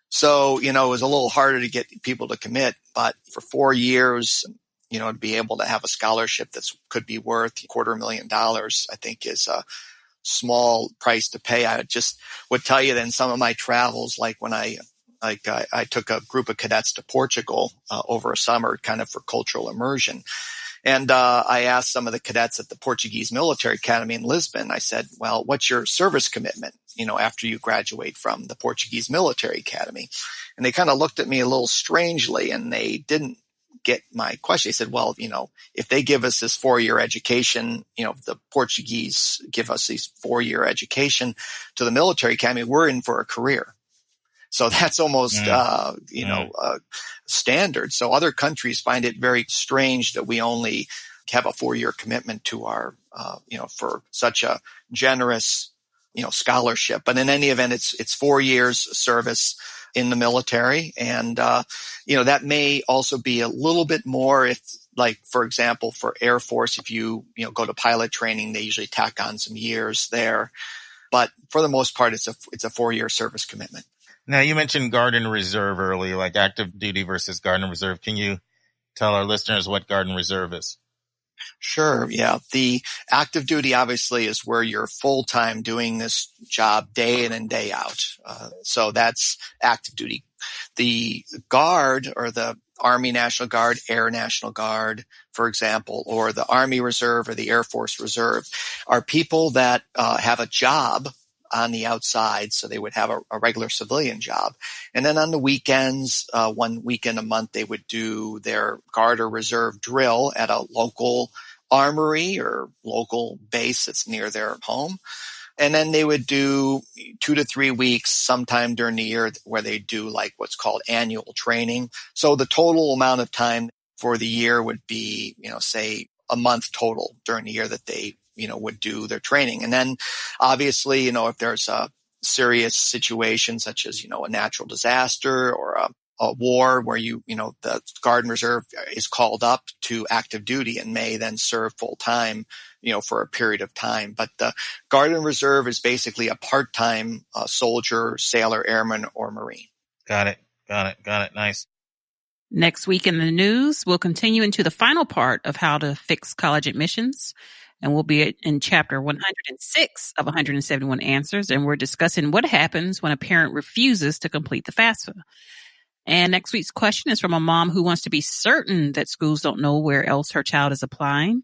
So, it was a little harder to get people to commit, but for 4 years, to be able to have a scholarship that could be worth $250,000, I think is a small price to pay. I just would tell you that in some of my travels, like when I took a group of cadets to Portugal over a summer kind of for cultural immersion. And I asked some of the cadets at the Portuguese Military Academy in Lisbon, I said, well, what's your service commitment, after you graduate from the Portuguese Military Academy? And they kind of looked at me a little strangely and they didn't get my question. They said, well, if they give us this 4-year education, if the Portuguese give us these 4-year education to the military academy, we're in for a career. So that's almost, standard. So other countries find it very strange that we only have a 4-year commitment to our, for such a generous, scholarship. But in any event, it's 4 years service in the military. And, that may also be a little bit more if, like, for example, for Air Force, if you go to pilot training, they usually tack on some years there. But for the most part, it's a 4-year service commitment. Now, you mentioned Guard and Reserve earlier, like active duty versus Guard and Reserve. Can you tell our listeners what Guard and Reserve is? Sure. Yeah. The active duty obviously is where you're full time doing this job day in and day out. So that's active duty. The Guard or the Army National Guard, Air National Guard, for example, or the Army Reserve or the Air Force Reserve are people that have a job on the outside. So they would have a regular civilian job. And then on the weekends, 1 weekend a month, they would do their Guard or Reserve drill at a local armory or local base that's near their home. And then they would do 2 to 3 weeks sometime during the year where they do like what's called annual training. So the total amount of time for the year would be, say a month total during the year that they would do their training. And then obviously, if there's a serious situation such as, a natural disaster or a war where the Guard and Reserve is called up to active duty and may then serve full time, for a period of time. But the Guard and Reserve is basically a part-time soldier, sailor, airman, or Marine. Got it. Nice. Next week in the news, we'll continue into the final part of how to fix college admissions. And we'll be in chapter 106 of 171 answers. And we're discussing what happens when a parent refuses to complete the FAFSA. And next week's question is from a mom who wants to be certain that schools don't know where else her child is applying.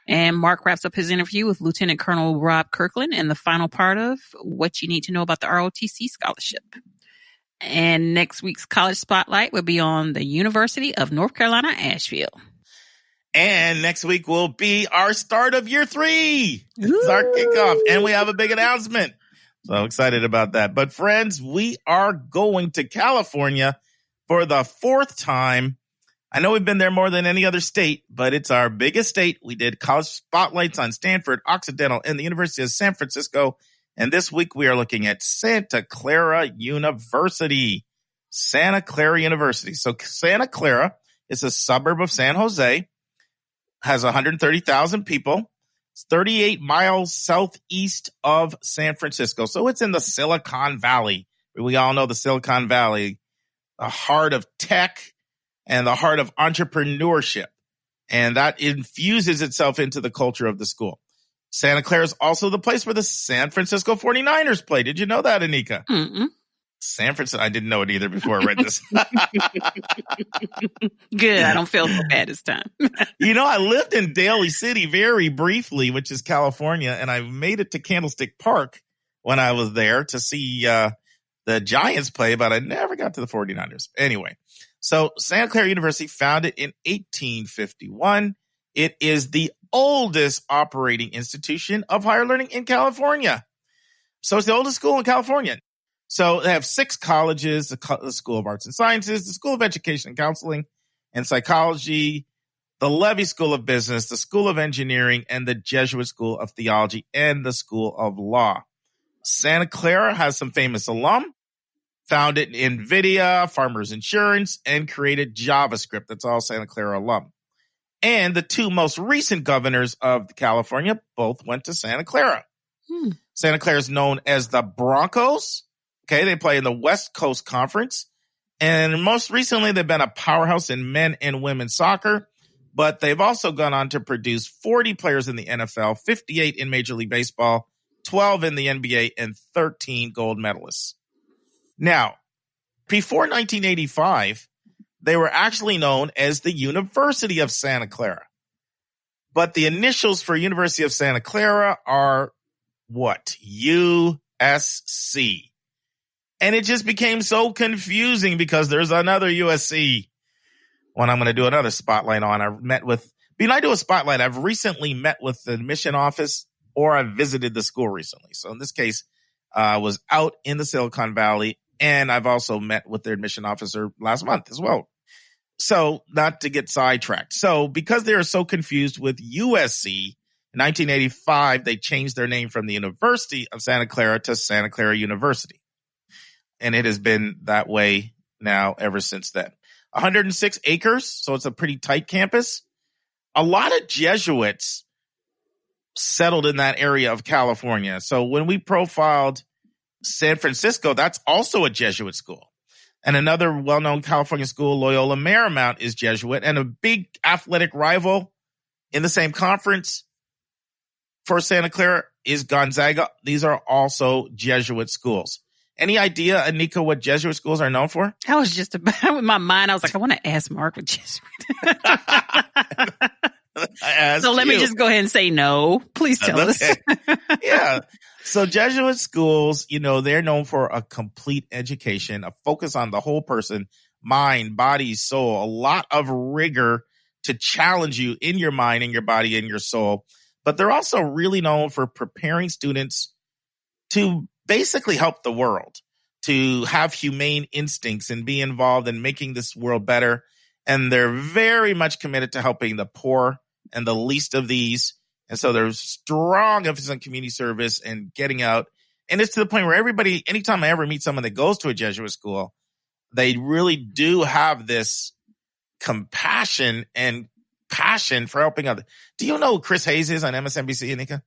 And Mark wraps up his interview with Lieutenant Colonel Rob Kirkland and the final part of what you need to know about the ROTC scholarship. And next week's college spotlight will be on the University of North Carolina, Asheville. And next week will be our start of year 3. It's our kickoff. And we have a big announcement. So excited about that. But friends, we are going to California for the 4th time I know we've been there more than any other state, but it's our biggest state. We did college spotlights on Stanford, Occidental, and the University of San Francisco. And this week we are looking at Santa Clara University. Santa Clara University. So Santa Clara is a suburb of San Jose, has 130,000 people. It's 38 miles southeast of San Francisco. So it's in the Silicon Valley. We all know the Silicon Valley, the heart of tech and the heart of entrepreneurship. And that infuses itself into the culture of the school. Santa Clara is also the place where the San Francisco 49ers play. Did you know that, Anika? Mm-mm. San Francisco. I didn't know it either before I read this. Good. I don't feel so bad this time. I lived in Daly City very briefly, which is California, and I made it to Candlestick Park when I was there to see the Giants play, but I never got to the 49ers. Anyway, so Santa Clara University, founded in 1851. It is the oldest operating institution of higher learning in California. So it's the oldest school in California. So they have 6 colleges, the School of Arts and Sciences, the School of Education and Counseling and Psychology, the Levy School of Business, the School of Engineering, and the Jesuit School of Theology and the School of Law. Santa Clara has some famous alum, founded NVIDIA, Farmers Insurance, and created JavaScript. That's all Santa Clara alum. And the 2 most recent governors of California both went to Santa Clara. Santa Clara is known as the Broncos. Okay, they play in the West Coast Conference. And most recently, they've been a powerhouse in men and women's soccer. But they've also gone on to produce 40 players in the NFL, 58 in Major League Baseball, 12 in the NBA, and 13 gold medalists. Now, before 1985, they were actually known as the University of Santa Clara. But the initials for University of Santa Clara are what? USC. And it just became so confusing because there's another USC one I'm going to do another spotlight on. When I do a spotlight, I've recently met with the admission office or I've visited the school recently. So in this case, I was out in the Silicon Valley and I've also met with their admission officer last month as well. So not to get sidetracked. So because they are so confused with USC, in 1985, they changed their name from the University of Santa Clara to Santa Clara University. And it has been that way now ever since then. 106 acres, so it's a pretty tight campus. A lot of Jesuits settled in that area of California. So when we profiled San Francisco, that's also a Jesuit school. And another well-known California school, Loyola Marymount, is Jesuit. And a big athletic rival in the same conference for Santa Clara is Gonzaga. These are also Jesuit schools. Any idea, Anika, what Jesuit schools are known for? I was just about, with my mind, I was like, I want to ask Mark what Jesuit. So let me just go ahead and say no. Please tell us. Yeah. So Jesuit schools, they're known for a complete education, a focus on the whole person, mind, body, soul, a lot of rigor to challenge you in your mind, in your body, in your soul. But they're also really known for preparing students to basically help the world, to have humane instincts and be involved in making this world better. And they're very much committed to helping the poor and the least of these. And so there's strong emphasis on community service and getting out. And it's to the point where everybody, anytime I ever meet someone that goes to a Jesuit school, they really do have this compassion and passion for helping others. Do you know who Chris Hayes is on MSNBC, Anika?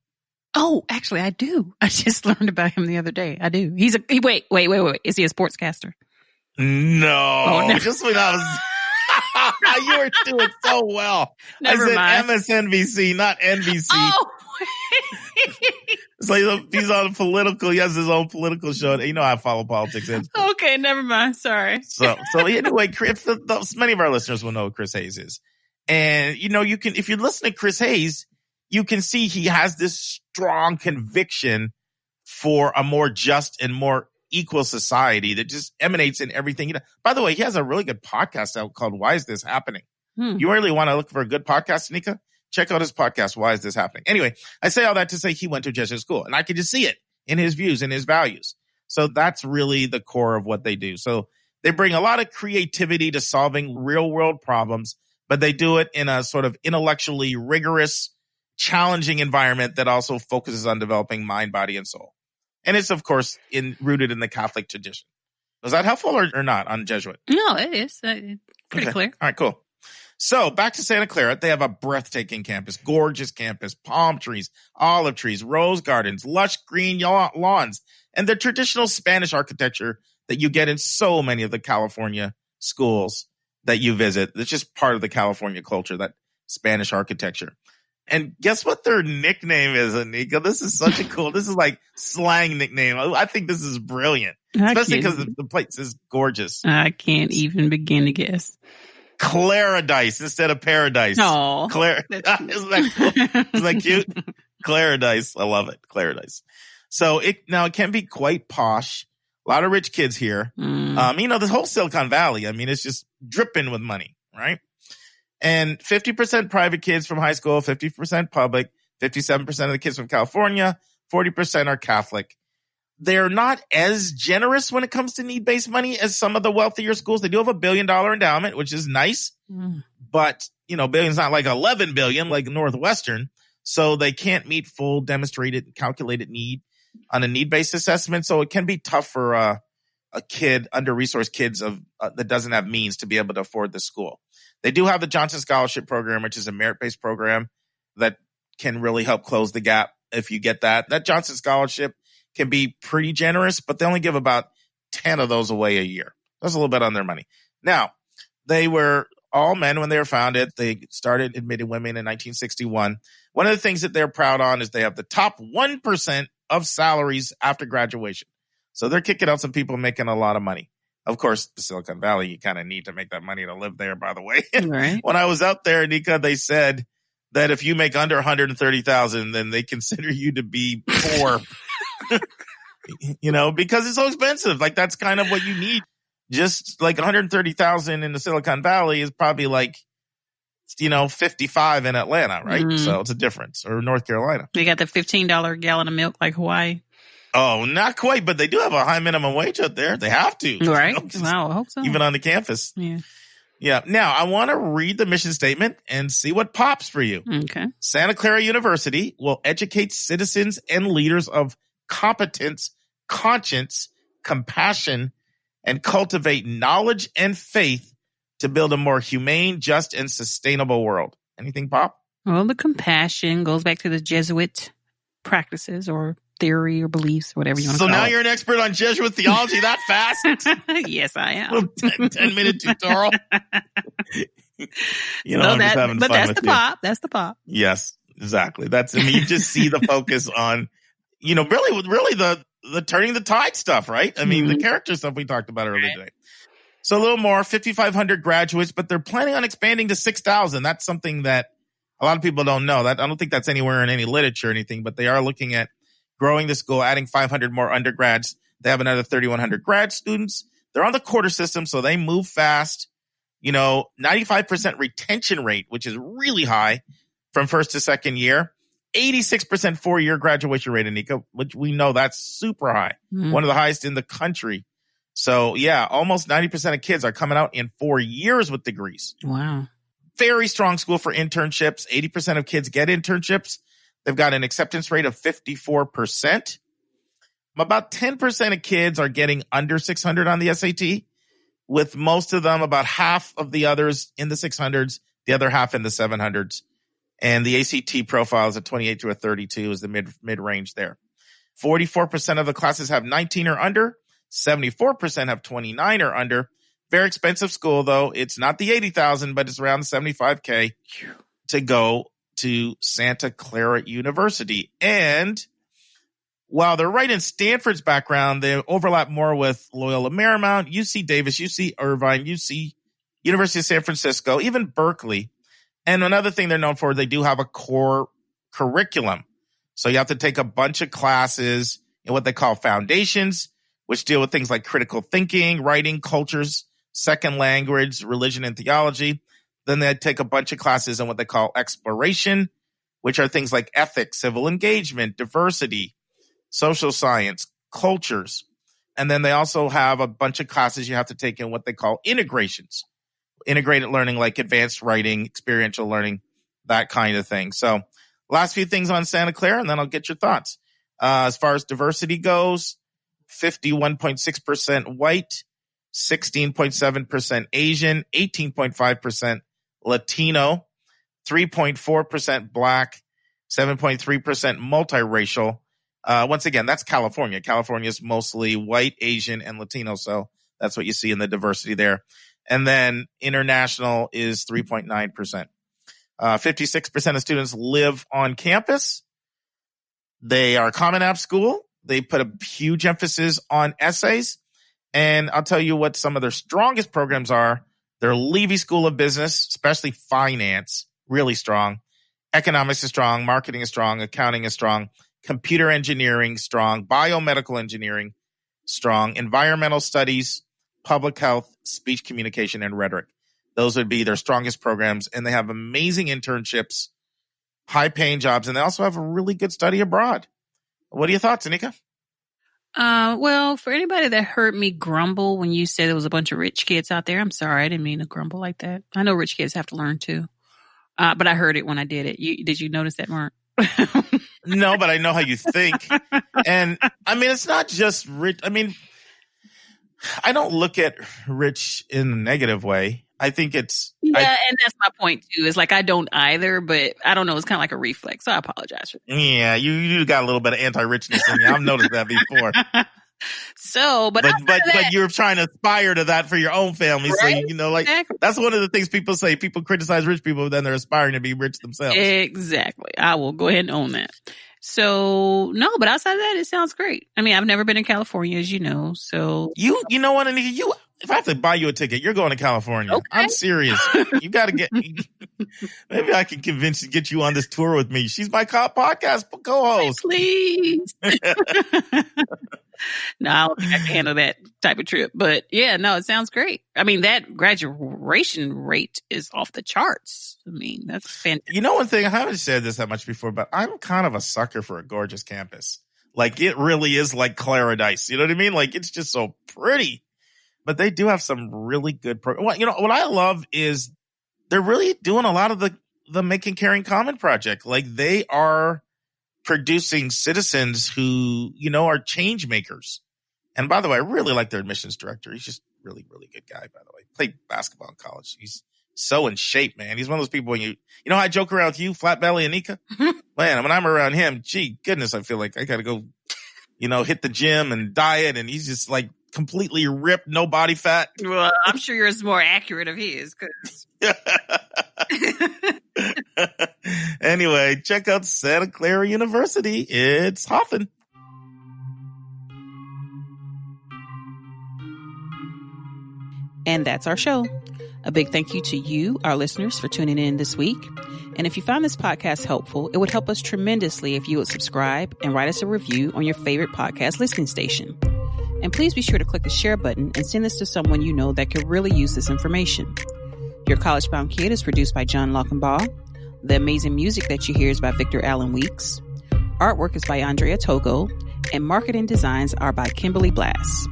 Oh, actually, I do. I just learned about him the other day. I do. Wait. Is he a sportscaster? No. Oh, no. Just when I was, you were doing so well. Never mind. MSNBC, not NBC. Oh. So he's on political. He has his own political show. I follow politics. Okay, never mind. Sorry. So anyway, many of our listeners will know who Chris Hayes is. And, you can, if you listen to Chris Hayes, you can see he has this strong conviction for a more just and more equal society that just emanates in everything. By the way, he has a really good podcast out called Why Is This Happening? You really want to look for a good podcast, Anika? Check out his podcast, Why Is This Happening? Anyway, I say all that to say he went to Jesuit school, and I could just see it in his views and his values. So that's really the core of what they do. So They bring a lot of creativity to solving real world problems, but they do it in a sort of intellectually rigorous, challenging environment that also focuses on developing mind, body, and soul. And it's, of course, rooted in the Catholic tradition. Was that helpful or not on Jesuit? No, it is. Pretty clear. All right, cool. So back to Santa Clara, they have a breathtaking campus, gorgeous campus, palm trees, olive trees, rose gardens, lush green lawns, and the traditional Spanish architecture that you get in so many of the California schools that you visit. It's just part of the California culture, that Spanish architecture. And guess what their nickname is, Anika? This is such a cool, this is like slang nickname. I think this is brilliant, especially because the place is gorgeous. I can't even begin to guess. Claradise instead of paradise. Oh, isn't that cool? Isn't that cute? Claradise. I love it. Claradise. So it can be quite posh. A lot of rich kids here. The whole Silicon Valley, it's just dripping with money, right? And 50% private kids from high school, 50% public, 57% of the kids from California, 40% are Catholic. They're not as generous when it comes to need-based money as some of the wealthier schools. They do have a $1 billion endowment, which is nice. But, billion's not like 11 billion like Northwestern. So they can't meet full demonstrated calculated need on a need-based assessment. So it can be tough for a kid, under-resourced kids that doesn't have means to be able to afford the school. They do have the Johnson Scholarship Program, which is a merit-based program that can really help close the gap if you get that. That Johnson Scholarship can be pretty generous, but they only give about 10 of those away a year. That's a little bit on their money. Now, they were all men when they were founded. They started admitting women in 1961. One of the things that they're proud on is they have the top 1% of salaries after graduation. So they're kicking out some people making a lot of money. Of course, the Silicon Valley, you kind of need to make that money to live there, by the way. Right. When I was out there, Anika, they said that if you make under $130,000, then they consider you to be poor. Because it's so expensive. Like, that's kind of what you need. Just like 130,000 in the Silicon Valley is probably like, 55 in Atlanta, right? Mm-hmm. So it's a difference. Or North Carolina. They got the $15 gallon of milk like Hawaii. Oh, not quite, but they do have a high minimum wage out there. They have to. Right. Wow, I hope so. Even on the campus. Yeah. Yeah. Now, I want to read the mission statement and see what pops for you. Okay. Santa Clara University will educate citizens and leaders of competence, conscience, compassion, and cultivate knowledge and faith to build a more humane, just, and sustainable world. Anything, Pop? Well, the compassion goes back to the Jesuit practices or theory or beliefs, whatever you want to call it. So now you're an expert on Jesuit theology that fast? Yes, I am. 10-minute tutorial. I'm just having fun that's the pop. That's the pop. Yes, exactly. You just see the focus on, really the turning the tide stuff, right? The character stuff we talked about earlier today. So a little more, 5,500 graduates, but they're planning on expanding to 6,000. That's something that a lot of people don't know. I don't think that's anywhere in any literature or anything, but they are looking at growing the school, adding 500 more undergrads. They have another 3,100 grad students. They're on the quarter system, so they move fast. 95% retention rate, which is really high from first to second year. 86% four-year graduation rate, Anika, which we know that's super high. Mm-hmm. One of the highest in the country. So, yeah, almost 90% of kids are coming out in 4 years with degrees. Wow. Very strong school for internships. 80% of kids get internships. They've got an acceptance rate of 54%. About 10% of kids are getting under 600 on the SAT, with most of them, about half of the others in the 600s, the other half in the 700s. And the ACT profile is a 28 to a 32 is the mid-range there. 44% of the classes have 19 or under. 74% have 29 or under. Very expensive school, though. It's not the 80,000, but it's around $75K to go to Santa Clara University. And while they're right in Stanford's background, they overlap more with Loyola Marymount, UC Davis, UC Irvine, UC University of San Francisco, even Berkeley. And another thing they're known for, they do have a core curriculum. So you have to take a bunch of classes in what they call foundations, which deal with things like critical thinking, writing, cultures, second language, religion, and theology. Then they take a bunch of classes in what they call exploration, which are things like ethics, civil engagement, diversity, social science, cultures. And then they also have a bunch of classes you have to take in what they call integrations. Integrated learning, like advanced writing, experiential learning, that kind of thing. So last few things on Santa Clara, and then I'll get your thoughts. As far as diversity goes, 51.6% white, 16.7% Asian, 18.5% Latino, 3.4% Black, 7.3% multiracial. Once again, that's California. California is mostly white, Asian, and Latino. So that's what you see in the diversity there. And then international is 3.9%. 56% of students live on campus. They are a Common App school. They put a huge emphasis on essays. And I'll tell you what some of their strongest programs are. Their Levy School of Business, especially finance, really strong. Economics is strong. Marketing is strong. Accounting is strong. Computer engineering, strong. Biomedical engineering, strong. Environmental studies, public health, speech communication, and rhetoric. Those would be their strongest programs. And they have amazing internships, high-paying jobs, and they also have a really good study abroad. What are your thoughts, Anika? Well, for anybody that heard me grumble when you said there was a bunch of rich kids out there, I'm sorry. I didn't mean to grumble like that. I know rich kids have to learn too. But I heard it when I did it. Did you notice that, Mark? No, but I know how you think. And I mean, it's not just rich. I mean, I don't look at rich in a negative way. I think it's... Yeah, and that's my point too. It's like I don't either, but I don't know. It's kind of like a reflex. So I apologize for that. Yeah, you got a little bit of anti-richness in you. I've noticed that before. So, but you're trying to aspire to that for your own family. Right? So, like exactly. That's one of the things people say. People criticize rich people, but then they're aspiring to be rich themselves. Exactly. I will go ahead and own that. So, no, but outside of that, it sounds great. I mean, I've never been in California, as you know. So you know what, Anika? If I have to buy you a ticket, you're going to California. Okay. I'm serious. You got to get. Maybe I can get you on this tour with me. She's my podcast co-host. Please. No, I don't think I can handle that type of trip. But yeah, no, it sounds great. I mean, that graduation rate is off the charts. I mean, that's fantastic. You know, one thing, I haven't said this that much before, but I'm kind of a sucker for a gorgeous campus. Like, it really is like Claradise. You know what I mean? Like, it's just so pretty. But they do have some really good programs. Well, what I love is they're really doing a lot of the Making Caring Common project. Like, they are producing citizens who, are change makers. And by the way, I really like their admissions director. He's just really, really good guy, by the way. Played basketball in college. He's so in shape, man. He's one of those people when you know how I joke around with you, flat belly Anika? Man, when I'm around him, gee, goodness, I feel like I got to go, hit the gym and diet. And he's just like completely ripped, no body fat. Well, I'm sure yours is more accurate of his. Anyway, check out Santa Clara University. It's hopping. And that's our show. A big thank you to you, our listeners, for tuning in this week. And if you found this podcast helpful, it would help us tremendously if you would subscribe and write us a review on your favorite podcast listening station. And please be sure to click the share button and send this to someone you know that could really use this information. Your College Bound Kid is produced by John Lockenbaugh. The amazing music that you hear is by Victor Allen Weeks. Artwork is by Andrea Togo. And marketing designs are by Kimberly Blass.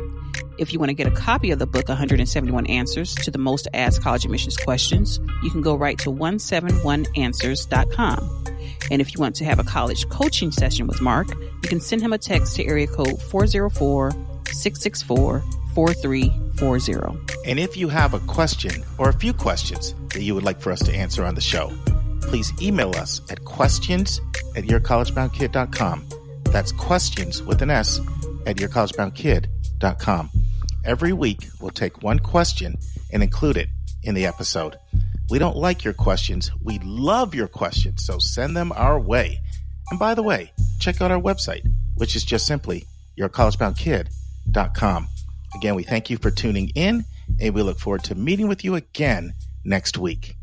If you want to get a copy of the book, 171 Answers to the Most Asked College Admissions Questions, you can go right to 171answers.com. And if you want to have a college coaching session with Mark, you can send him a text to area code 404-664-4340. And if you have a question or a few questions that you would like for us to answer on the show, please email us at questions@yourcollegeboundkid.com. That's questions with an S at yourcollegeboundkid.com. Every week, we'll take one question and include it in the episode. We don't like your questions. We love your questions, so send them our way. And by the way, check out our website, which is just simply yourcollegeboundkid.com. Again, we thank you for tuning in, and we look forward to meeting with you again next week.